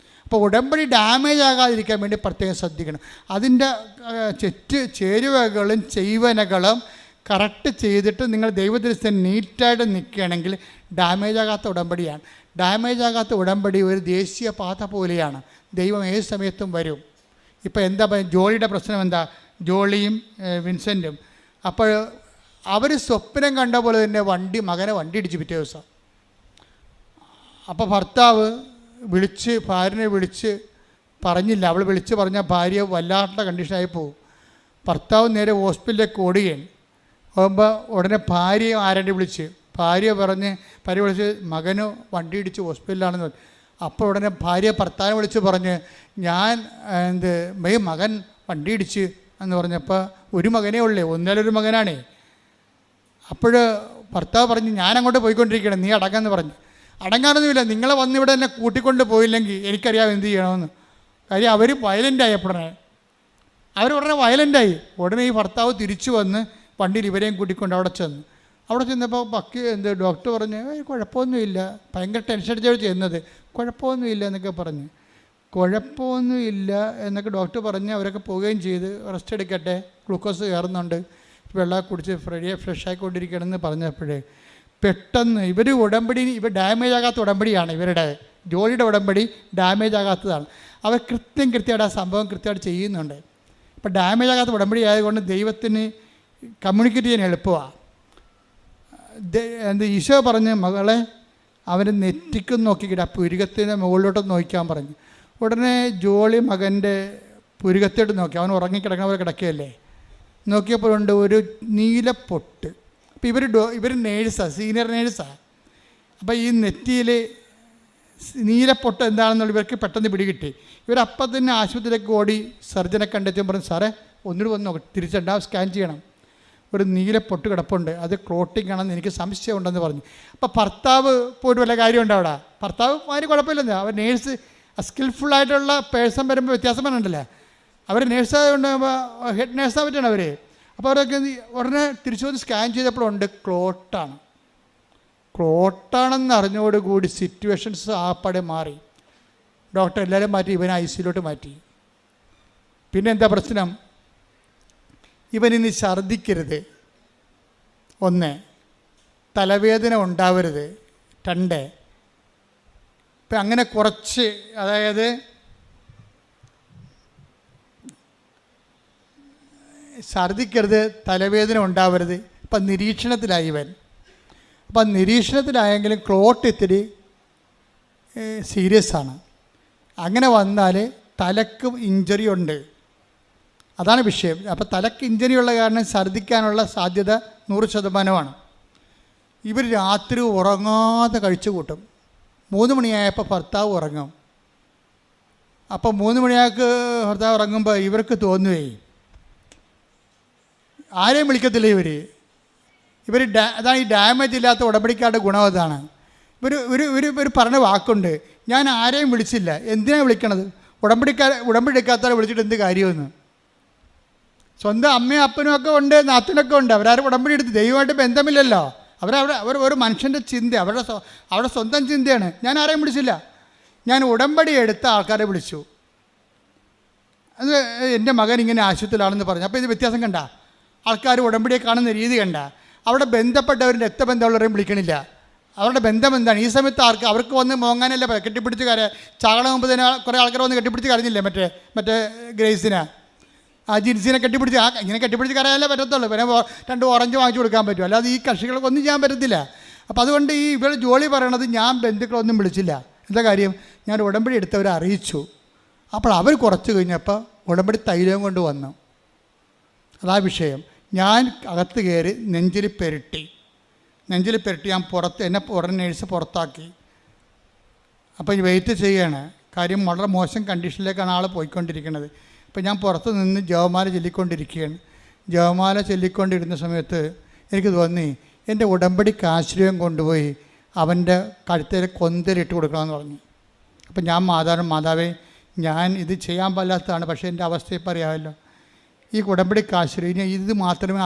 [SPEAKER 1] അപ്പോൾ ഉടമ്പടി ഡാമേജ് ആകാതിരിക്കാൻ വേണ്ടി പ്രത്യേകം ശ്രദ്ധിക്കണം. അതിൻ്റെ ചേരുവകളും ചെയ്വനകളും കറക്റ്റ് ചെയ്തിട്ട് നിങ്ങൾ ദൈവദൃശ്യം നീറ്റായിട്ട് നിൽക്കുകയാണെങ്കിൽ ഡാമേജ് ആകാത്ത ഉടമ്പടിയാണ്. ഡാമേജ് ആകാത്ത ഉടമ്പടി ഒരു ദേശീയ പാത പോലെയാണ്. ദൈവം ഏത് സമയത്തും വരും. ഇപ്പോൾ എന്താ പറയുക, ജോളിയുടെ പ്രശ്നം എന്താ? ജോളിയും വിൻസെൻറ്റും അപ്പോൾ അവർ സ്വപ്നം കണ്ട പോലെ തന്നെ മകനെ വണ്ടി ഇടിച്ച് പിറ്റേ ദിവസം. അപ്പോൾ ഭർത്താവ് ഭാര്യനെ വിളിച്ച് പറഞ്ഞില്ല. അവൾ വിളിച്ച് പറഞ്ഞാൽ ഭാര്യ വല്ലാത്ത കണ്ടീഷനായി പോകും. ഭർത്താവ് നേരെ ഹോസ്പിറ്റലിലേക്ക് ഓടുകയാണ്. പോകുമ്പോൾ ഉടനെ ഭാര്യ ആരെന്നെ വിളിച്ച് വിളിച്ച് മകന് വണ്ടി ഇടിച്ച് ഹോസ്പിറ്റലിലാണെന്ന് പറഞ്ഞു. അപ്പോൾ ഉടനെ ഭാര്യ ഭർത്താവിനെ വിളിച്ച് പറഞ്ഞ് ഞാൻ മകൻ വണ്ടി ഇടിച്ച് എന്ന് പറഞ്ഞപ്പോൾ ഒരു മകനേ ഉള്ളേ, ഒന്നിലൊരു മകനാണേ. അപ്പോൾ ഭർത്താവ് പറഞ്ഞു ഞാൻ അങ്ങോട്ട് പോയിക്കൊണ്ടിരിക്കണം, നീ അടങ്ങാമെന്ന് പറഞ്ഞു. അടങ്ങാനൊന്നുമില്ല, നിങ്ങളെ വന്നിവിടെ എന്നെ കൂട്ടിക്കൊണ്ട് പോയില്ലെങ്കിൽ എനിക്കറിയാം എന്ത് ചെയ്യണമെന്ന്. കാര്യം അവർ വയലൻ്റായി. ഉടനെ വയലൻ്റായി. ഉടനെ ഈ ഭർത്താവ് തിരിച്ചു വന്ന് വണ്ടിയിൽ ഇവരെയും കൂട്ടിക്കൊണ്ട് അവിടെ ചെന്നപ്പോൾ ഡോക്ടർ പറഞ്ഞ് കുഴപ്പമൊന്നുമില്ല, ഭയങ്കര ടെൻഷൻ അടിച്ചാണ് ചെയ്യുന്നത്, കുഴപ്പമൊന്നുമില്ല എന്നൊക്കെ പറഞ്ഞ്. കുഴപ്പമൊന്നുമില്ല എന്നൊക്കെ ഡോക്ടർ പറഞ്ഞ് അവരൊക്കെ പോവുകയും ചെയ്ത് റെസ്റ്റ് എടുക്കട്ടെ, ഗ്ലൂക്കോസ് കയറുന്നുണ്ട്, വെള്ളം കുടിച്ച് ഫ്രഷ് ആയിക്കൊണ്ടിരിക്കണമെന്ന് പറഞ്ഞപ്പോഴേ പെട്ടെന്ന് ഇവർ ഡാമേജ് ആകാത്ത ഉടമ്പടിയാണ്. ഇവരുടെ ജോലിയുടെ ഉടമ്പടി ഡാമേജ് ആകാത്തതാണ്. അവർ കൃത്യമായിട്ട് ആ സംഭവം കൃത്യമായിട്ട് ചെയ്യുന്നുണ്ട്. ഇപ്പോൾ ഡാമേജ് ആകാത്ത ഉടമ്പടി ആയതുകൊണ്ട് ദൈവത്തിന് കമ്മ്യൂണിക്കേറ്റ് ചെയ്യാൻ എളുപ്പമാണ്. ഈശോ പറഞ്ഞ് മകളെ അവന് നെറ്റിക്കും നോക്കിക്കിട്ട് ആ പുരുകത്തിൻ്റെ മുകളിലോട്ട് നോക്കാൻ പറഞ്ഞു. ഉടനെ ജോളി മകൻ്റെ പുരുകത്തോട്ട് നോക്കി. അവൻ ഉറങ്ങിക്കിടക്കണ പോലെ കിടക്കുകയല്ലേ. നോക്കിയപ്പോഴുണ്ട് ഒരു നീലപ്പൊട്ട്. അപ്പോൾ ഇവർ നേഴ്സാണ്, സീനിയർ നേഴ്സാണ്. അപ്പോൾ ഈ നെറ്റിയിൽ നീലപ്പൊട്ട് എന്താണെന്നുള്ള ഇവർക്ക് പെട്ടെന്ന് പിടികിട്ടി. ഇവരപ്പം തന്നെ ആശുപത്രിയിലേക്ക് ഓടി സർജനെ കണ്ടെത്തും പറഞ്ഞു സാറേ ഒന്നുകൂടി വന്ന് നോക്കി, തിരിച്ചുണ്ടാവും, സ്കാൻ ചെയ്യണം, ഒരു നീലപ്പൊട്ട് കിടപ്പുണ്ട്, അത് ക്ലോട്ടിങ് ആണെന്ന് എനിക്ക് സംശയമുണ്ടെന്ന് പറഞ്ഞു. അപ്പോൾ ഭർത്താവ് പോയിട്ട് വല്ല കാര്യമുണ്ടോ അവിടെ? ഭർത്താവ് അതിന് കുഴപ്പമില്ലെന്ന്. അവർ നേഴ്സ് സ്കിൽഫുള്ളായിട്ടുള്ള പേഴ്സൺ വരുമ്പോൾ വ്യത്യാസം പറഞ്ഞിട്ടില്ലേ. അവർ നേഴ്സായതുകൊണ്ട് ഹെഡ് നേഴ്സാൻ പറ്റുകയാണ് അവർ. അപ്പോൾ അവരൊക്കെ ഉടനെ തിരിച്ചു വന്ന് സ്കാൻ ചെയ്തപ്പോഴുണ്ട് ക്ലോട്ടാണെന്ന് അറിഞ്ഞോടുകൂടി സിറ്റുവേഷൻസ് ആപ്പടെ മാറി. ഡോക്ടർ എല്ലാവരും മാറ്റി, ഇവനെ ICUലോട്ട് മാറ്റി. പിന്നെ എന്താ പ്രശ്നം? ഇവനിനി ഛർദ്ദിക്കരുത്, 1, തലവേദന ഉണ്ടാവരുത്, 2, ഇപ്പം അങ്ങനെ കുറച്ച്, അതായത് ഛർദ്ദിക്കരുത്, തലവേദന ഉണ്ടാവരുത്. ഇപ്പം നിരീക്ഷണത്തിലായി ഇവൻ. അപ്പം നിരീക്ഷണത്തിലായെങ്കിലും ക്ലോട്ട് ഇത്തിരി സീരിയസ് ആണ്. അങ്ങനെ വന്നാൽ തലക്കും ഇഞ്ചറി ഉണ്ട്, അതാണ് വിഷയം. അപ്പോൾ തലക്ക് ഇഞ്ചറി ഉള്ള കാരണം ഛർദ്ദിക്കാനുള്ള സാധ്യത 100%. ഇവർ രാത്രി ഉറങ്ങാതെ കഴിച്ചു കൂട്ടും. 3 മണിയായപ്പോൾ ഭർത്താവ് ഉറങ്ങും. അപ്പോൾ 3 മണിയാൾക്ക് ഭർത്താവ് ഉറങ്ങുമ്പോൾ ഇവർക്ക് തോന്നുകയെ ആരെയും വിളിക്കത്തില്ല അതാണ് ഈ ഡാമേജ് ഇല്ലാത്ത ഉടമ്പടിക്കാരുടെ ഗുണം. അതാണ് ഇവർ പറഞ്ഞ വാക്കുണ്ട്, ഞാൻ ആരെയും വിളിച്ചില്ല, എന്തിനാണ് വിളിക്കണത്? ഉടമ്പടി എടുക്കാത്തവരെ വിളിച്ചിട്ട് എന്ത് കാര്യമെന്ന്. സ്വന്തം അമ്മയും അപ്പനും ഒക്കെ ഉണ്ട്, നാത്തിനൊക്കെ ഉണ്ട്, അവരാരും ഉടമ്പടി എടുത്ത് ദൈവമായിട്ട് ബന്ധമില്ലല്ലോ. അവർ ഒരു മനുഷ്യൻ്റെ ചിന്ത, അവരുടെ സ്വന്തം ചിന്തയാണ്. ഞാൻ ആരെയും വിളിച്ചില്ല, ഞാൻ ഉടമ്പടി എടുത്ത ആൾക്കാരെ വിളിച്ചു. അത് എൻ്റെ മകൻ ഇങ്ങനെ ആശുപത്രിയിലാണെന്ന് പറഞ്ഞു. അപ്പോൾ ഇത് വ്യത്യാസം കണ്ട, ആൾക്കാർ ഉടമ്പടിയെ കാണുന്ന രീതി കണ്ട. അവിടെ ബന്ധപ്പെട്ടവരും രക്തബന്ധമുള്ളവരെയും വിളിക്കണില്ല. അവരുടെ ബന്ധം എന്താണ്? ഈ സമയത്ത് അവർക്ക് വന്ന് മോങ്ങാനല്ല, കെട്ടിപ്പിടിച്ച് ചാകണ മുമ്പ് തന്നെ കുറേ ആൾക്കാർ വന്ന് കെട്ടിപ്പിടിച്ച് കരഞ്ഞില്ലേ മറ്റേ ഗ്രേസിനെ, ആ ജിൻസിനെ കെട്ടിപ്പിടിച്ച് ഇങ്ങനെ കെട്ടിപ്പിടിച്ച് കരയാനല്ലേ പറ്റത്തുള്ളൂ. പിന്നെ 2 ഓറഞ്ച് വാങ്ങിച്ചു കൊടുക്കാൻ പറ്റും, അല്ലാതെ ഈ കക്ഷികൾക്ക് ഒന്നും ചെയ്യാൻ പറ്റത്തില്ല. അപ്പോൾ അതുകൊണ്ട് ഇവർ ജോലി പറയണത് ഞാൻ ബന്ധുക്കളൊന്നും വിളിച്ചില്ല. എന്താ കാര്യം? ഞാൻ ഉടമ്പടി എടുത്തവരെ അറിയിച്ചു. അപ്പോൾ അവർ കുറച്ച് കഴിഞ്ഞപ്പോൾ ഉടമ്പടി തൈലവും കൊണ്ട് വന്നു. അതാ വിഷയം. ഞാൻ അകത്ത് കയറി നെഞ്ചിൽ പെരട്ടി ഞാൻ എന്നെ ഉടനെ നേഴ്സ് പുറത്താക്കി. അപ്പോൾ ഈ വെയിറ്റ് ചെയ്യാണ്. കാര്യം വളരെ മോശം കണ്ടീഷനിലേക്കാണ് ആൾ പോയിക്കൊണ്ടിരിക്കുന്നത്. അപ്പോൾ ഞാൻ പുറത്ത് നിന്ന് ജപമാല ചൊല്ലിക്കൊണ്ടിരിക്കുകയാണ്. ജപമാല ചൊല്ലിക്കൊണ്ടിരുന്ന സമയത്ത് എനിക്ക് തോന്നി എൻ്റെ ഉടമ്പടിക്ക് ആശ്രയം കൊണ്ടുപോയി അവൻ്റെ കഴുത്തേൽ കൊന്തലിട്ട് കൊടുക്കണമെന്ന് പറഞ്ഞു. അപ്പം ഞാൻ മാതാവേ, ഞാൻ ഇത് ചെയ്യാൻ പാടില്ലാത്തതാണ്, പക്ഷേ എൻ്റെ അവസ്ഥ ഇപ്പം അറിയാമല്ലോ. ഈ ഉടമ്പടിക്ക് ആശ്രയം ഇത് മാത്രമേ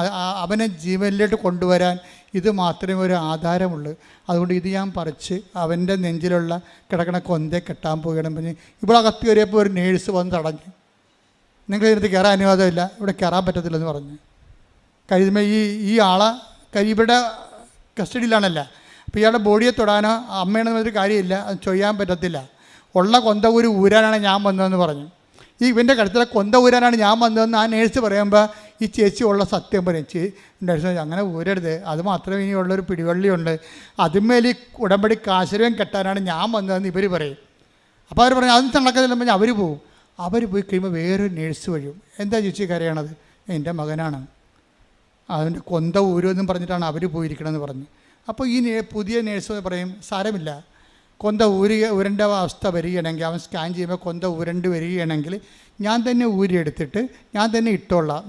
[SPEAKER 1] അവനെ ജീവനിലോട്ട് കൊണ്ടുവരാൻ ഇത് മാത്രമേ ഒരു ആധാരമുള്ളൂ. അതുകൊണ്ട് ഇത് ഞാൻ പറിച്ച് അവൻ്റെ നെഞ്ചിലുള്ള കിടക്കണ കൊന്തയെ കെട്ടാൻ പോവുകയാണ്. പറഞ്ഞ് ഇവിടെ അകത്ത് കയറിയപ്പോൾ ഒരു നേഴ്സ് വന്ന് തടഞ്ഞു. നിങ്ങൾ ഇതിനകത്ത് കയറാൻ അനുവാദമില്ല, ഇവിടെ കയറാൻ പറ്റത്തില്ലെന്ന് പറഞ്ഞു. കഴിയുമ്പോൾ ഈ ആളെ ഇവിടെ കസ്റ്റഡിയിലാണല്ല. അപ്പോൾ ഇയാളുടെ ബോഡിയെ തൊടാനോ അമ്മയാണെന്നൊരു കാര്യമില്ല, അത് ചെയ്യാൻ പറ്റത്തില്ല. ഉള്ള കൊന്ത ഊരാനാണ് ഞാൻ വന്നതെന്ന് പറഞ്ഞു. ഇവൻ്റെ കഴുത്തിലെ കൊന്ത ഊരാനാണ് ഞാൻ വന്നതെന്ന് ആ നേഴ്സ് പറയുമ്പോൾ ഈ ചേച്ചി ഉള്ള സത്യം പറയും. നേഴ്സ് അങ്ങനെ ഊരരുത്, അത് മാത്രമേ ഇനിയുള്ളൊരു പിടിവള്ളിയുണ്ട്, അതുമേൽ ഈ ഉടമ്പടിക്ക് ആശ്രയം കെട്ടാനാണ് ഞാൻ വന്നതെന്ന് ഇവർ പറയും. അപ്പോൾ അവർ പറഞ്ഞു അതൊന്നും നടക്കത്തില്ല. പറഞ്ഞാൽ അവർ പോവും. അവർ പോയി കഴിയുമ്പോൾ വേറൊരു നേഴ്സ് വഴിയും. എന്താ ചേച്ചി കരയണത്? എൻ്റെ മകനാണ്, അതിൻ്റെ കൊന്ത ഊരുമെന്നും പറഞ്ഞിട്ടാണ് അവർ പോയിരിക്കണമെന്ന് പറഞ്ഞു. അപ്പോൾ ഈ പുതിയ നേഴ്സ് പറയും സാരമില്ല, കൊന്ത ഉരണ്ട അവസ്ഥ വരികയാണെങ്കിൽ അവൻ സ്കാൻ ചെയ്യുമ്പോൾ കൊന്ത ഉരണ്ട് വരികയാണെങ്കിൽ ഞാൻ തന്നെ ഊരിയെടുത്തിട്ട് ഞാൻ തന്നെ ഇട്ടോളാം,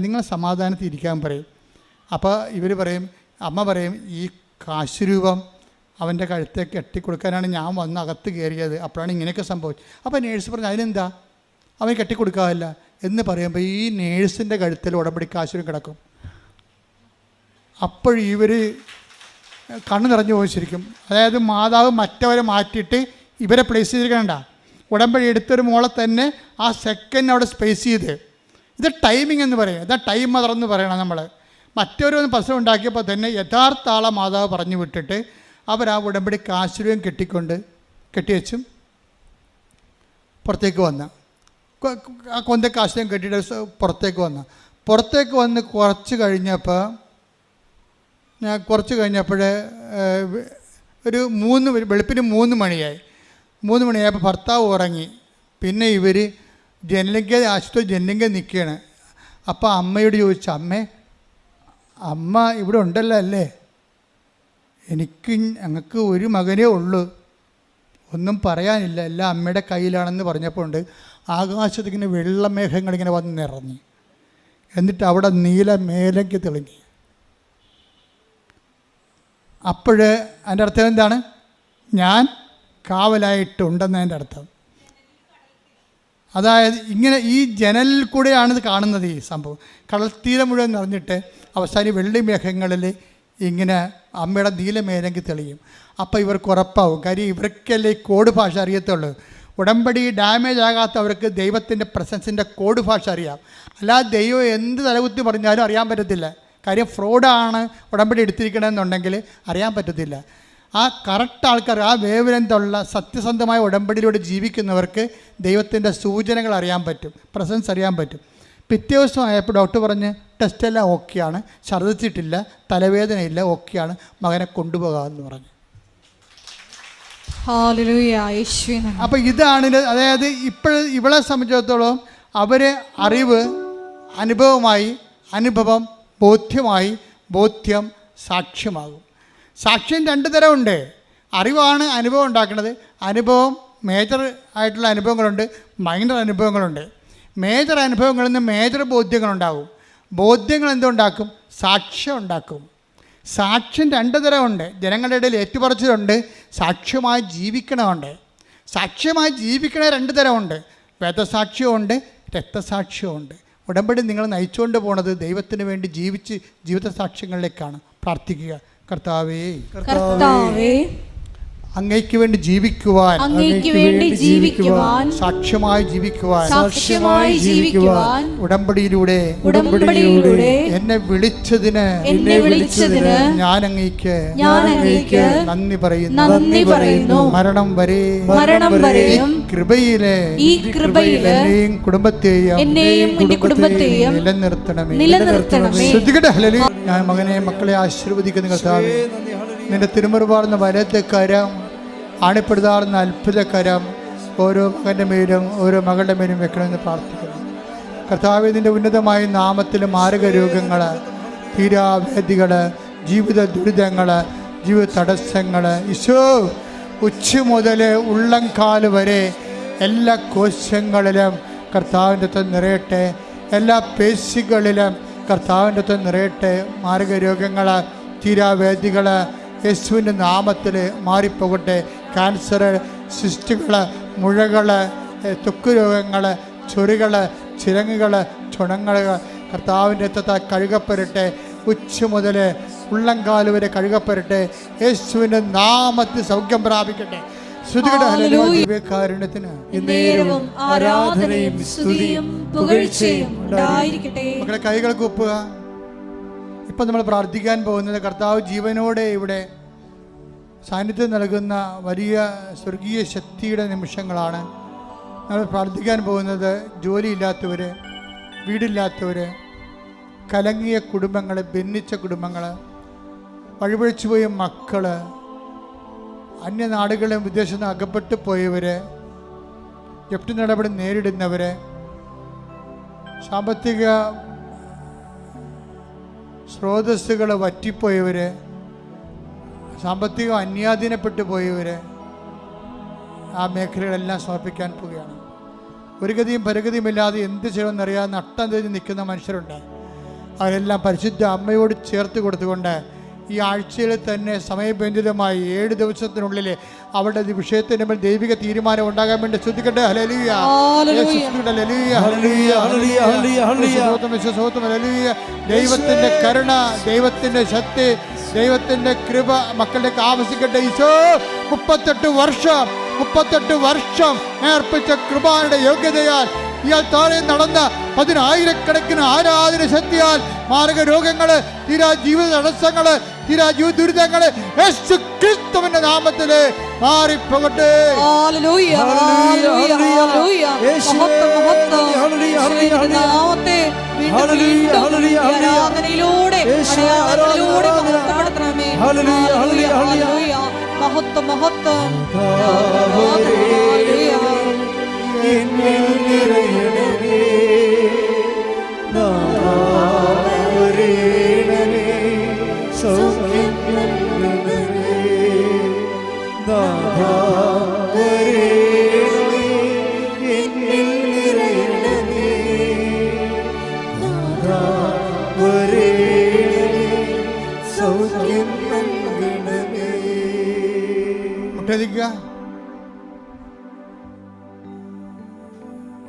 [SPEAKER 1] നിങ്ങൾ സമാധാനത്തിൽ ഇരിക്കാൻ പറയും. അപ്പോൾ ഇവർ പറയും, അമ്മ പറയും, ഈ കാശുരൂപം അവൻ്റെ കഴുത്തെ കെട്ടിക്കൊടുക്കാനാണ് ഞാൻ വന്ന് അകത്ത് കയറിയത്, അപ്പോഴാണ് ഇങ്ങനെയൊക്കെ സംഭവിച്ചത്. അപ്പോൾ നേഴ്സ് പറഞ്ഞു അതിനെന്താ അവൻ കെട്ടിക്കൊടുക്കാറില്ല എന്ന് പറയുമ്പോൾ ഈ നേഴ്സിൻ്റെ കഴുത്തിൽ ഉടമ്പടി കാശുരം കിടക്കും. അപ്പോഴിവർ കണ്ണ് നിറഞ്ഞു പോയി ശരിക്കും. അതായത് മാതാവ് മറ്റവരെ മാറ്റിയിട്ട് ഇവരെ പ്ലേസ് ചെയ്തിരിക്കണ്ട, ഉടമ്പടി എടുത്തൊരു മോളെ തന്നെ ആ സെക്കൻഡ് അവിടെ സ്പേസ് ചെയ്ത്. ഇത് ടൈമിംഗ് എന്ന് പറയും, ഇതാ ടൈം മദറെന്ന് പറയണം നമ്മൾ. മറ്റൊരു പ്രശ്നം ഉണ്ടാക്കിയപ്പോൾ തന്നെ യഥാർത്ഥ ആളെ മാതാവ് പറഞ്ഞു വിട്ടിട്ട് അവർ ആ ഉടമ്പടി കാശുരൂപം കെട്ടിവെച്ചും പുറത്തേക്ക് വന്ന് ആ കൊന്ത കാശുരൂപം കെട്ടിയിട്ട് പുറത്തേക്ക് വന്ന് കുറച്ച് കഴിഞ്ഞപ്പോൾ ഒരു വെളുപ്പിന് 3 മണിയായി. 3 മണിയായപ്പോൾ ഭർത്താവ് ഉറങ്ങി. പിന്നെ ഇവർ ആശുപത്രി ജനലിംഗ നിൽക്കുകയാണ്. അപ്പോൾ അമ്മയോട് ചോദിച്ചു, അമ്മ ഇവിടെ ഉണ്ടല്ലോ അല്ലേ? ഞങ്ങൾക്ക് ഒരു മകനേ ഉള്ളൂ, ഒന്നും പറയാനില്ല, എല്ലാം അമ്മയുടെ കയ്യിലാണെന്ന് പറഞ്ഞപ്പോൾ ഉണ്ട് ആകാശത്തിങ്ങനെ വെള്ളമേഘങ്ങളിങ്ങനെ വന്ന് നിറഞ്ഞു. എന്നിട്ട് അവിടെ നീല മേലേക്ക് തെളിഞ്ഞു. അപ്പോൾ അതിൻ്റെ അർത്ഥം എന്താണ്? ഞാൻ കാവലായിട്ടുണ്ടെന്നതിൻ്റെ അർത്ഥം. അതായത് ഇങ്ങനെ ഈ ജനലിൽ കൂടെയാണ് ഇത് കാണുന്നത്. ഈ സംഭവം കടൽത്തീരം മുഴുവൻ നിറഞ്ഞിട്ട് അവസാനം വെള്ളി മേഘങ്ങളിൽ ഇങ്ങനെ അമ്മയുടെ നീലമേലെങ്കിൽ തെളിയും. അപ്പോൾ ഇവർക്ക് ഉറപ്പാവും. കാര്യം ഇവർക്കല്ലേ ഈ കോഡ് ഭാഷ അറിയത്തുള്ളൂ. ഉടമ്പടി ഡാമേജ് ആകാത്തവർക്ക് ദൈവത്തിൻ്റെ പ്രസൻസിൻ്റെ കോഡ് ഭാഷ അറിയാം. അല്ലാതെ ദൈവം എന്ത് തലകുത്തി പറഞ്ഞാലും അറിയാൻ പറ്റത്തില്ല. കാര്യം ഫ്രോഡാണ് ഉടമ്പടി എടുത്തിരിക്കണമെന്നുണ്ടെങ്കിൽ അറിയാൻ പറ്റത്തില്ല. ആ കറക്റ്റ് ആൾക്കാർ, ആ വേവലെന്തുള്ള സത്യസന്ധമായ ഉടമ്പടിയിലൂടെ ജീവിക്കുന്നവർക്ക് ദൈവത്തിൻ്റെ സൂചനകൾ അറിയാൻ പറ്റും, പ്രസൻസ് അറിയാൻ പറ്റും. പിറ്റേ ദിവസം ആയപ്പോൾ ഡോക്ടർ പറഞ്ഞ് ടെസ്റ്റെല്ലാം ഓക്കെയാണ്, ഛർദ്ദിച്ചിട്ടില്ല, തലവേദനയില്ല, ഓക്കെയാണ്, മകനെ കൊണ്ടുപോകാമെന്ന് പറഞ്ഞു. അപ്പോൾ ഇതാണ്. അതായത് ഇവളെ സംബന്ധിച്ചിടത്തോളം അവർ അറിവ് അനുഭവമായി, അനുഭവം ബോധ്യമായി, ബോധ്യം സാക്ഷ്യമാകും. സാക്ഷ്യം 2 തരമുണ്ട്. അറിവാണ് അനുഭവം ഉണ്ടാക്കുന്നത്. അനുഭവം മേജർ ആയിട്ടുള്ള അനുഭവങ്ങളുണ്ട്, മൈനർ അനുഭവങ്ങളുണ്ട്. മേജർ അനുഭവങ്ങളിൽ നിന്ന് മേജർ ബോധ്യങ്ങളുണ്ടാകും. ബോധ്യങ്ങൾ എന്തുണ്ടാക്കും? സാക്ഷ്യം ഉണ്ടാക്കും. സാക്ഷ്യം 2 തരമുണ്ട്. ജനങ്ങളുടെ ഇടയിൽ ഏറ്റുപറച്ചിലുണ്ട്, സാക്ഷ്യമായി ജീവിക്കണമുണ്ട്. സാക്ഷ്യമായി ജീവിക്കണ 2 തരമുണ്ട്. വേദസാക്ഷ്യമുണ്ട്, രക്തസാക്ഷ്യമുണ്ട്. ഉടമ്പടി നിങ്ങൾ നയിച്ചുകൊണ്ട് പോണത് ദൈവത്തിന് വേണ്ടി ജീവിച്ച് ജീവിത സാക്ഷ്യങ്ങളിലേക്കാണ്. പ്രാർത്ഥിക്കുക, കർത്താവേ അങ്ങയ്ക്ക് വേണ്ടി ജീവിക്കുവാൻ, സാക്ഷ്യമായി ജീവിക്കുവാൻ ഉടമ്പടിയിലൂടെ എന്നെ വിളിച്ചതിന് ഞാൻ അങ്ങയ്ക്ക് നന്ദി പറയുന്നു. മരണം വരെ കൃപയിലെ എന്നെയും കുടുംബത്തെയും നിലനിർത്തണമേ. ഞാൻ മക്കളെ ആശീർവദിക്കുന്ന കർത്താവേ, നിന്റെ തിരുമുറുപാടുന്ന വലത്തെ കരം, ആണിപ്പെടുതാറുന്ന അത്ഭുത കരം ഓരോ മകൻ്റെ മേലും ഓരോ മകളുടെ മേലും വെക്കണമെന്ന് പ്രാർത്ഥിക്കുന്നു. കർത്താവിൻ്റെ ഉന്നതമായ നാമത്തിൽ മാരക രോഗങ്ങൾ, തീരാവ്യാധികൾ, ജീവിത ദുരിതങ്ങൾ, ജീവിത തടസ്സങ്ങൾ ഈശോ ഉച്ച മുതൽ ഉള്ളംകാല് വരെ എല്ലാ കോശങ്ങളിലും കർത്താവിൻ്റെ അകത്ത് നിറയട്ടെ. എല്ലാ പേശികളിലും കർത്താവിൻ്റെ അകത്ത് നിറയട്ടെ. മാരക രോഗങ്ങൾ, തീരാവേദികൾ യേശുവിൻ്റെ നാമത്തിൽ മാറിപ്പോകട്ടെ. ക്യാൻസർ, സിസ്റ്റുകൾ, മുഴകൾ, ത്വക്ക് രോഗങ്ങൾ, ചൊറികൾ, ചിരങ്ങുകൾ, ചുണങ്ങൾ കർത്താവിൻ്റെ അകത്ത് കഴുകപ്പെടട്ടെ. ഉച്ച മുതൽ ഉള്ളംകാല് വരെ കഴുകപ്പെടട്ടെ. യേശുവിൻ്റെ നാമത്തിൽ സൗഖ്യം പ്രാപിക്കട്ടെ. മക്കളെ കൈകൾ കൂപ്പുക. ഇപ്പം നമ്മൾ പ്രാർത്ഥിക്കാൻ പോകുന്നത് കർത്താവ് ജീവനോടെ ഇവിടെ സാന്നിധ്യം നൽകുന്ന വലിയ സ്വർഗീയ ശക്തിയുടെ നിമിഷങ്ങളാണ്. നമ്മൾ പ്രാർത്ഥിക്കാൻ പോകുന്നത് ജോലിയില്ലാത്തവർ, വീടില്ലാത്തവർ, കലങ്ങിയ കുടുംബങ്ങൾ, ഭിന്നിച്ച കുടുംബങ്ങൾ, വഴിപഴിച്ചു പോയ മക്കൾ, അന്യനാടുകളിലും വിദേശത്ത് നിന്ന് അകപ്പെട്ടു പോയവർ, ജപ്തി നടപടി നേരിടുന്നവർ, സാമ്പത്തിക സ്രോതസ്സുകൾ വറ്റിപ്പോയവർ, സാമ്പത്തികം അന്യാധീനപ്പെട്ടു പോയവർ, ആ മേഖലകളെല്ലാം സമർപ്പിക്കാൻ പോവുകയാണ്. ഒരു ഗതിയും പരഗതിയുമില്ലാതെ എന്ത് ചെയ്യണമെന്നറിയാതെ നട്ടം തിരിഞ്ഞ് നിൽക്കുന്ന മനുഷ്യരുണ്ട്. അവരെല്ലാം പരിശുദ്ധ അമ്മയോട് ചേർത്ത് കൊടുത്തുകൊണ്ട് ഈ ആഴ്ചയിൽ തന്നെ സമയബന്ധിതമായി 7 ദിവസത്തിനുള്ളിൽ അവരുടെ വിഷയത്തിന് മേൽ ദൈവിക തീരുമാനം ഉണ്ടാകാൻ വേണ്ടി ശ്രദ്ധിക്കട്ടെ. ഹല്ലേലൂയ, ദൈവത്തിന്റെ കരുണ, ദൈവത്തിന്റെ ശക്തി, ദൈവത്തിന്റെ കൃപ മക്കളുടെ ആവശ്യിക്കട്ടെ. ഈശോ 38 വർഷം നേർപ്പിച്ച കൃപയുടെ യോഗ്യതയാൽ ഇയാൾ താഴെ നടന്ന 10,000-കണക്കിന് ആരാധന ശക്തിയാൽ മാരക രോഗങ്ങള്, തീരാ ജീവിത തടസ്സങ്ങള്, തീരാ ജീവിത ദുരിതങ്ങള് യേശു ക്രിസ്തുവിന്റെ നാമത്തില് മാറിപ്പോകട്ടെ.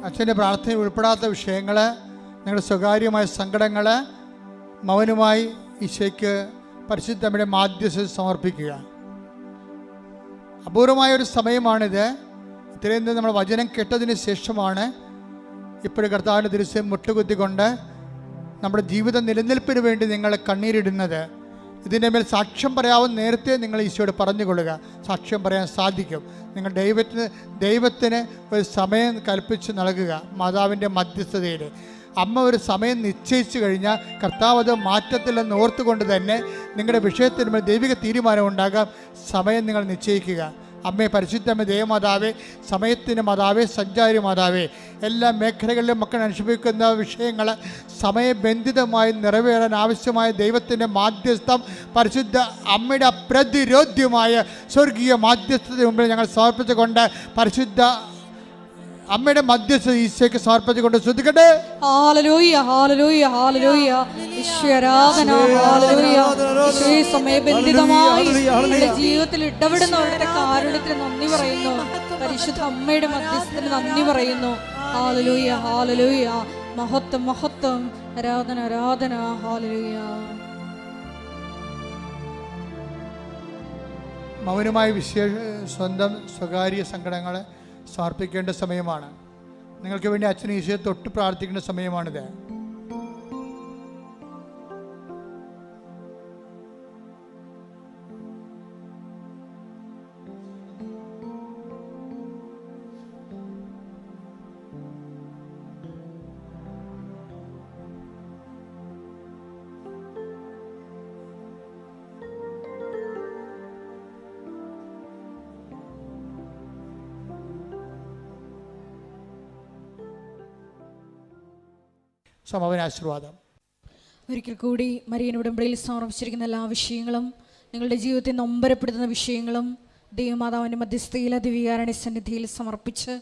[SPEAKER 1] അച്ഛൻ്റെ പ്രാർത്ഥനയിൽ ഉൾപ്പെടാത്ത വിഷയങ്ങൾ, നിങ്ങളുടെ സ്വകാര്യമായ സങ്കടങ്ങൾ മൗനമായി ഈശോയ്ക്ക് പരിശുദ്ധമ്മയുടെ മാധ്യസ്ഥ സമർപ്പിക്കുക. അപൂർവമായൊരു സമയമാണിത്. ഇത്രയും നമ്മൾ വചനം കേട്ടതിന് ശേഷമാണ് ഇപ്പോഴും കർത്താവിൻ്റെ തിരുസേം മുട്ടുകുത്തിക്കൊണ്ട് നമ്മുടെ ജീവിത നിലനിൽപ്പിന് വേണ്ടി നിങ്ങൾ കണ്ണീരിടുന്നത്. ഇതിൻ്റെ മേൽ സാക്ഷ്യം പറയാവുന്ന നേരത്തെ നിങ്ങൾ ഈശോയോട് പറഞ്ഞുകൊള്ളുക. സാക്ഷ്യം പറയാൻ സാധിക്കും. നിങ്ങൾ ദൈവത്തിന് ഒരു സമയം കൽപ്പിച്ച് നൽകുക. മാതാവിൻ്റെ മധ്യസ്ഥതയിൽ അമ്മ ഒരു സമയം നിശ്ചയിച്ചു കഴിഞ്ഞാൽ കർത്താവ് അത് മാറ്റത്തില്ലെന്ന് ഓർത്തുകൊണ്ട് തന്നെ നിങ്ങളുടെ വിഷയത്തിന് മേൽ ദൈവിക തീരുമാനം ഉണ്ടാകാം. സമയം നിങ്ങൾ നിശ്ചയിക്കുക. അമ്മേ, പരിശുദ്ധമ്മ, ദേവമാതാവേ, സമയത്തിൻ്റെ മാതാവേ, സഞ്ചാരി മാതാവേ, എല്ലാ മേഖലകളിലും മക്കൾ അനുഭവിക്കുന്ന വിഷയങ്ങൾ സമയബന്ധിതമായി നിറവേറാൻ ആവശ്യമായ ദൈവത്തിൻ്റെ മാധ്യസ്ഥം പരിശുദ്ധ അമ്മയുടെ അപ്രതിരോധ്യമായ സ്വർഗീയ മാധ്യസ്ഥത മുമ്പിൽ ഞങ്ങൾ സമർപ്പിച്ചുകൊണ്ട് പരിശുദ്ധ അമ്മയുടെ മധ്യസ്ഥ ഈശോയ്ക്ക് സമർപ്പിച്ചുകൊണ്ട് ശ്രദ്ധിക്കട്ടെ.
[SPEAKER 2] ഹല്ലേലൂയ, ഹല്ലേലൂയ, ഹല്ലേലൂയ. ഈശ്വരാധന, ഹല്ലേലൂയ. ഈശോയെ സമയബന്ധിതമായി നമ്മുടെ ജീവിതത്തിൽ ഇടപെടുന്നവരുടെ കാരുണ്യത്തിന് നന്ദി പറയുന്നു. പരിശുദ്ധ അമ്മയുടെ മധ്യസ്ഥത്തിന് നന്ദി പറയുന്നു. Hallelujah, hallelujah. മഹത്വം, മഹത്വം, ആരാധന, ആരാധന. ഹല്ലേലൂയ.
[SPEAKER 1] മൗനമായ സ്വന്തം സ്വകാര്യ സങ്കടങ്ങൾ സമർപ്പിക്കേണ്ട സമയമാണ്. നിങ്ങൾക്ക് വേണ്ടി അച്ഛൻ ഈശോയെ തൊട്ട് പ്രാർത്ഥിക്കേണ്ട സമയമാണിത്. സമാപന ആശീർവാദം.
[SPEAKER 2] ഒരിക്കൽ കൂടി മരിയൻ ഉടമ്പടിയിൽ സമർപ്പിച്ചിരിക്കുന്ന എല്ലാ വിഷയങ്ങളും, നിങ്ങളുടെ ജീവിതത്തെ നൊമ്പരപ്പെടുത്തുന്ന വിഷയങ്ങളും ദൈവമാതാവിൻ്റെ മധ്യസ്ഥയിൽ ദിവ്യകാരുണ്യ സന്നിധിയിൽ സമർപ്പിച്ച്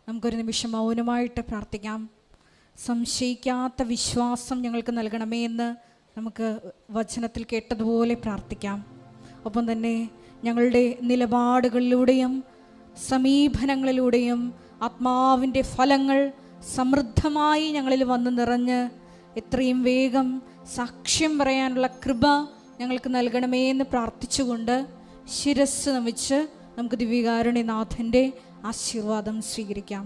[SPEAKER 2] നമുക്കൊരു നിമിഷം മൗനമായിട്ട് പ്രാർത്ഥിക്കാം. സംശയിക്കാത്ത വിശ്വാസം ഞങ്ങൾക്ക് നൽകണമേ എന്ന് നമുക്ക് വചനത്തിൽ കേട്ടതുപോലെ പ്രാർത്ഥിക്കാം. ഒപ്പം തന്നെ ഞങ്ങളുടെ നിലപാടുകളിലൂടെയും സമീപനങ്ങളിലൂടെയും ആത്മാവിൻ്റെ ഫലങ്ങൾ സമൃദ്ധമായി ഞങ്ങളിൽ വന്ന് നിറഞ്ഞ് എത്രയും വേഗം സാക്ഷ്യം പറയാനുള്ള കൃപ ഞങ്ങൾക്ക് നൽകണമേ എന്ന് പ്രാർത്ഥിച്ചുകൊണ്ട് ശിരസ്സ് നമിച്ച് നമുക്ക് ദിവ്യകാരുണ്യനാഥൻ്റെ ആശീർവാദം സ്വീകരിക്കാം.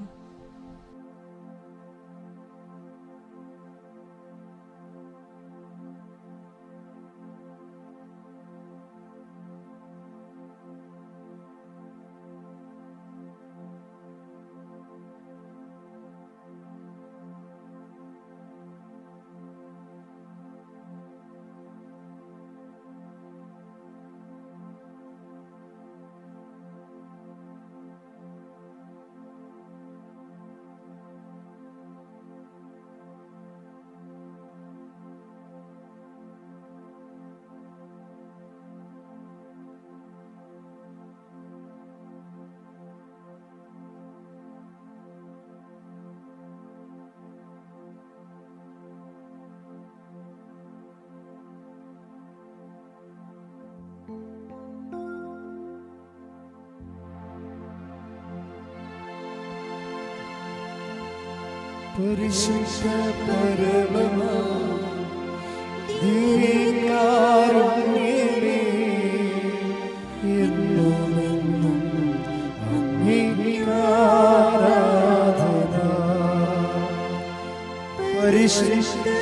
[SPEAKER 3] പരിശുദ്ധ പരമമാ ദിവ്യകാരുണ്യമേ, എന്നുമെന്നും അങ്ങേക്ക് ആരാധന. പരിശുദ്ധ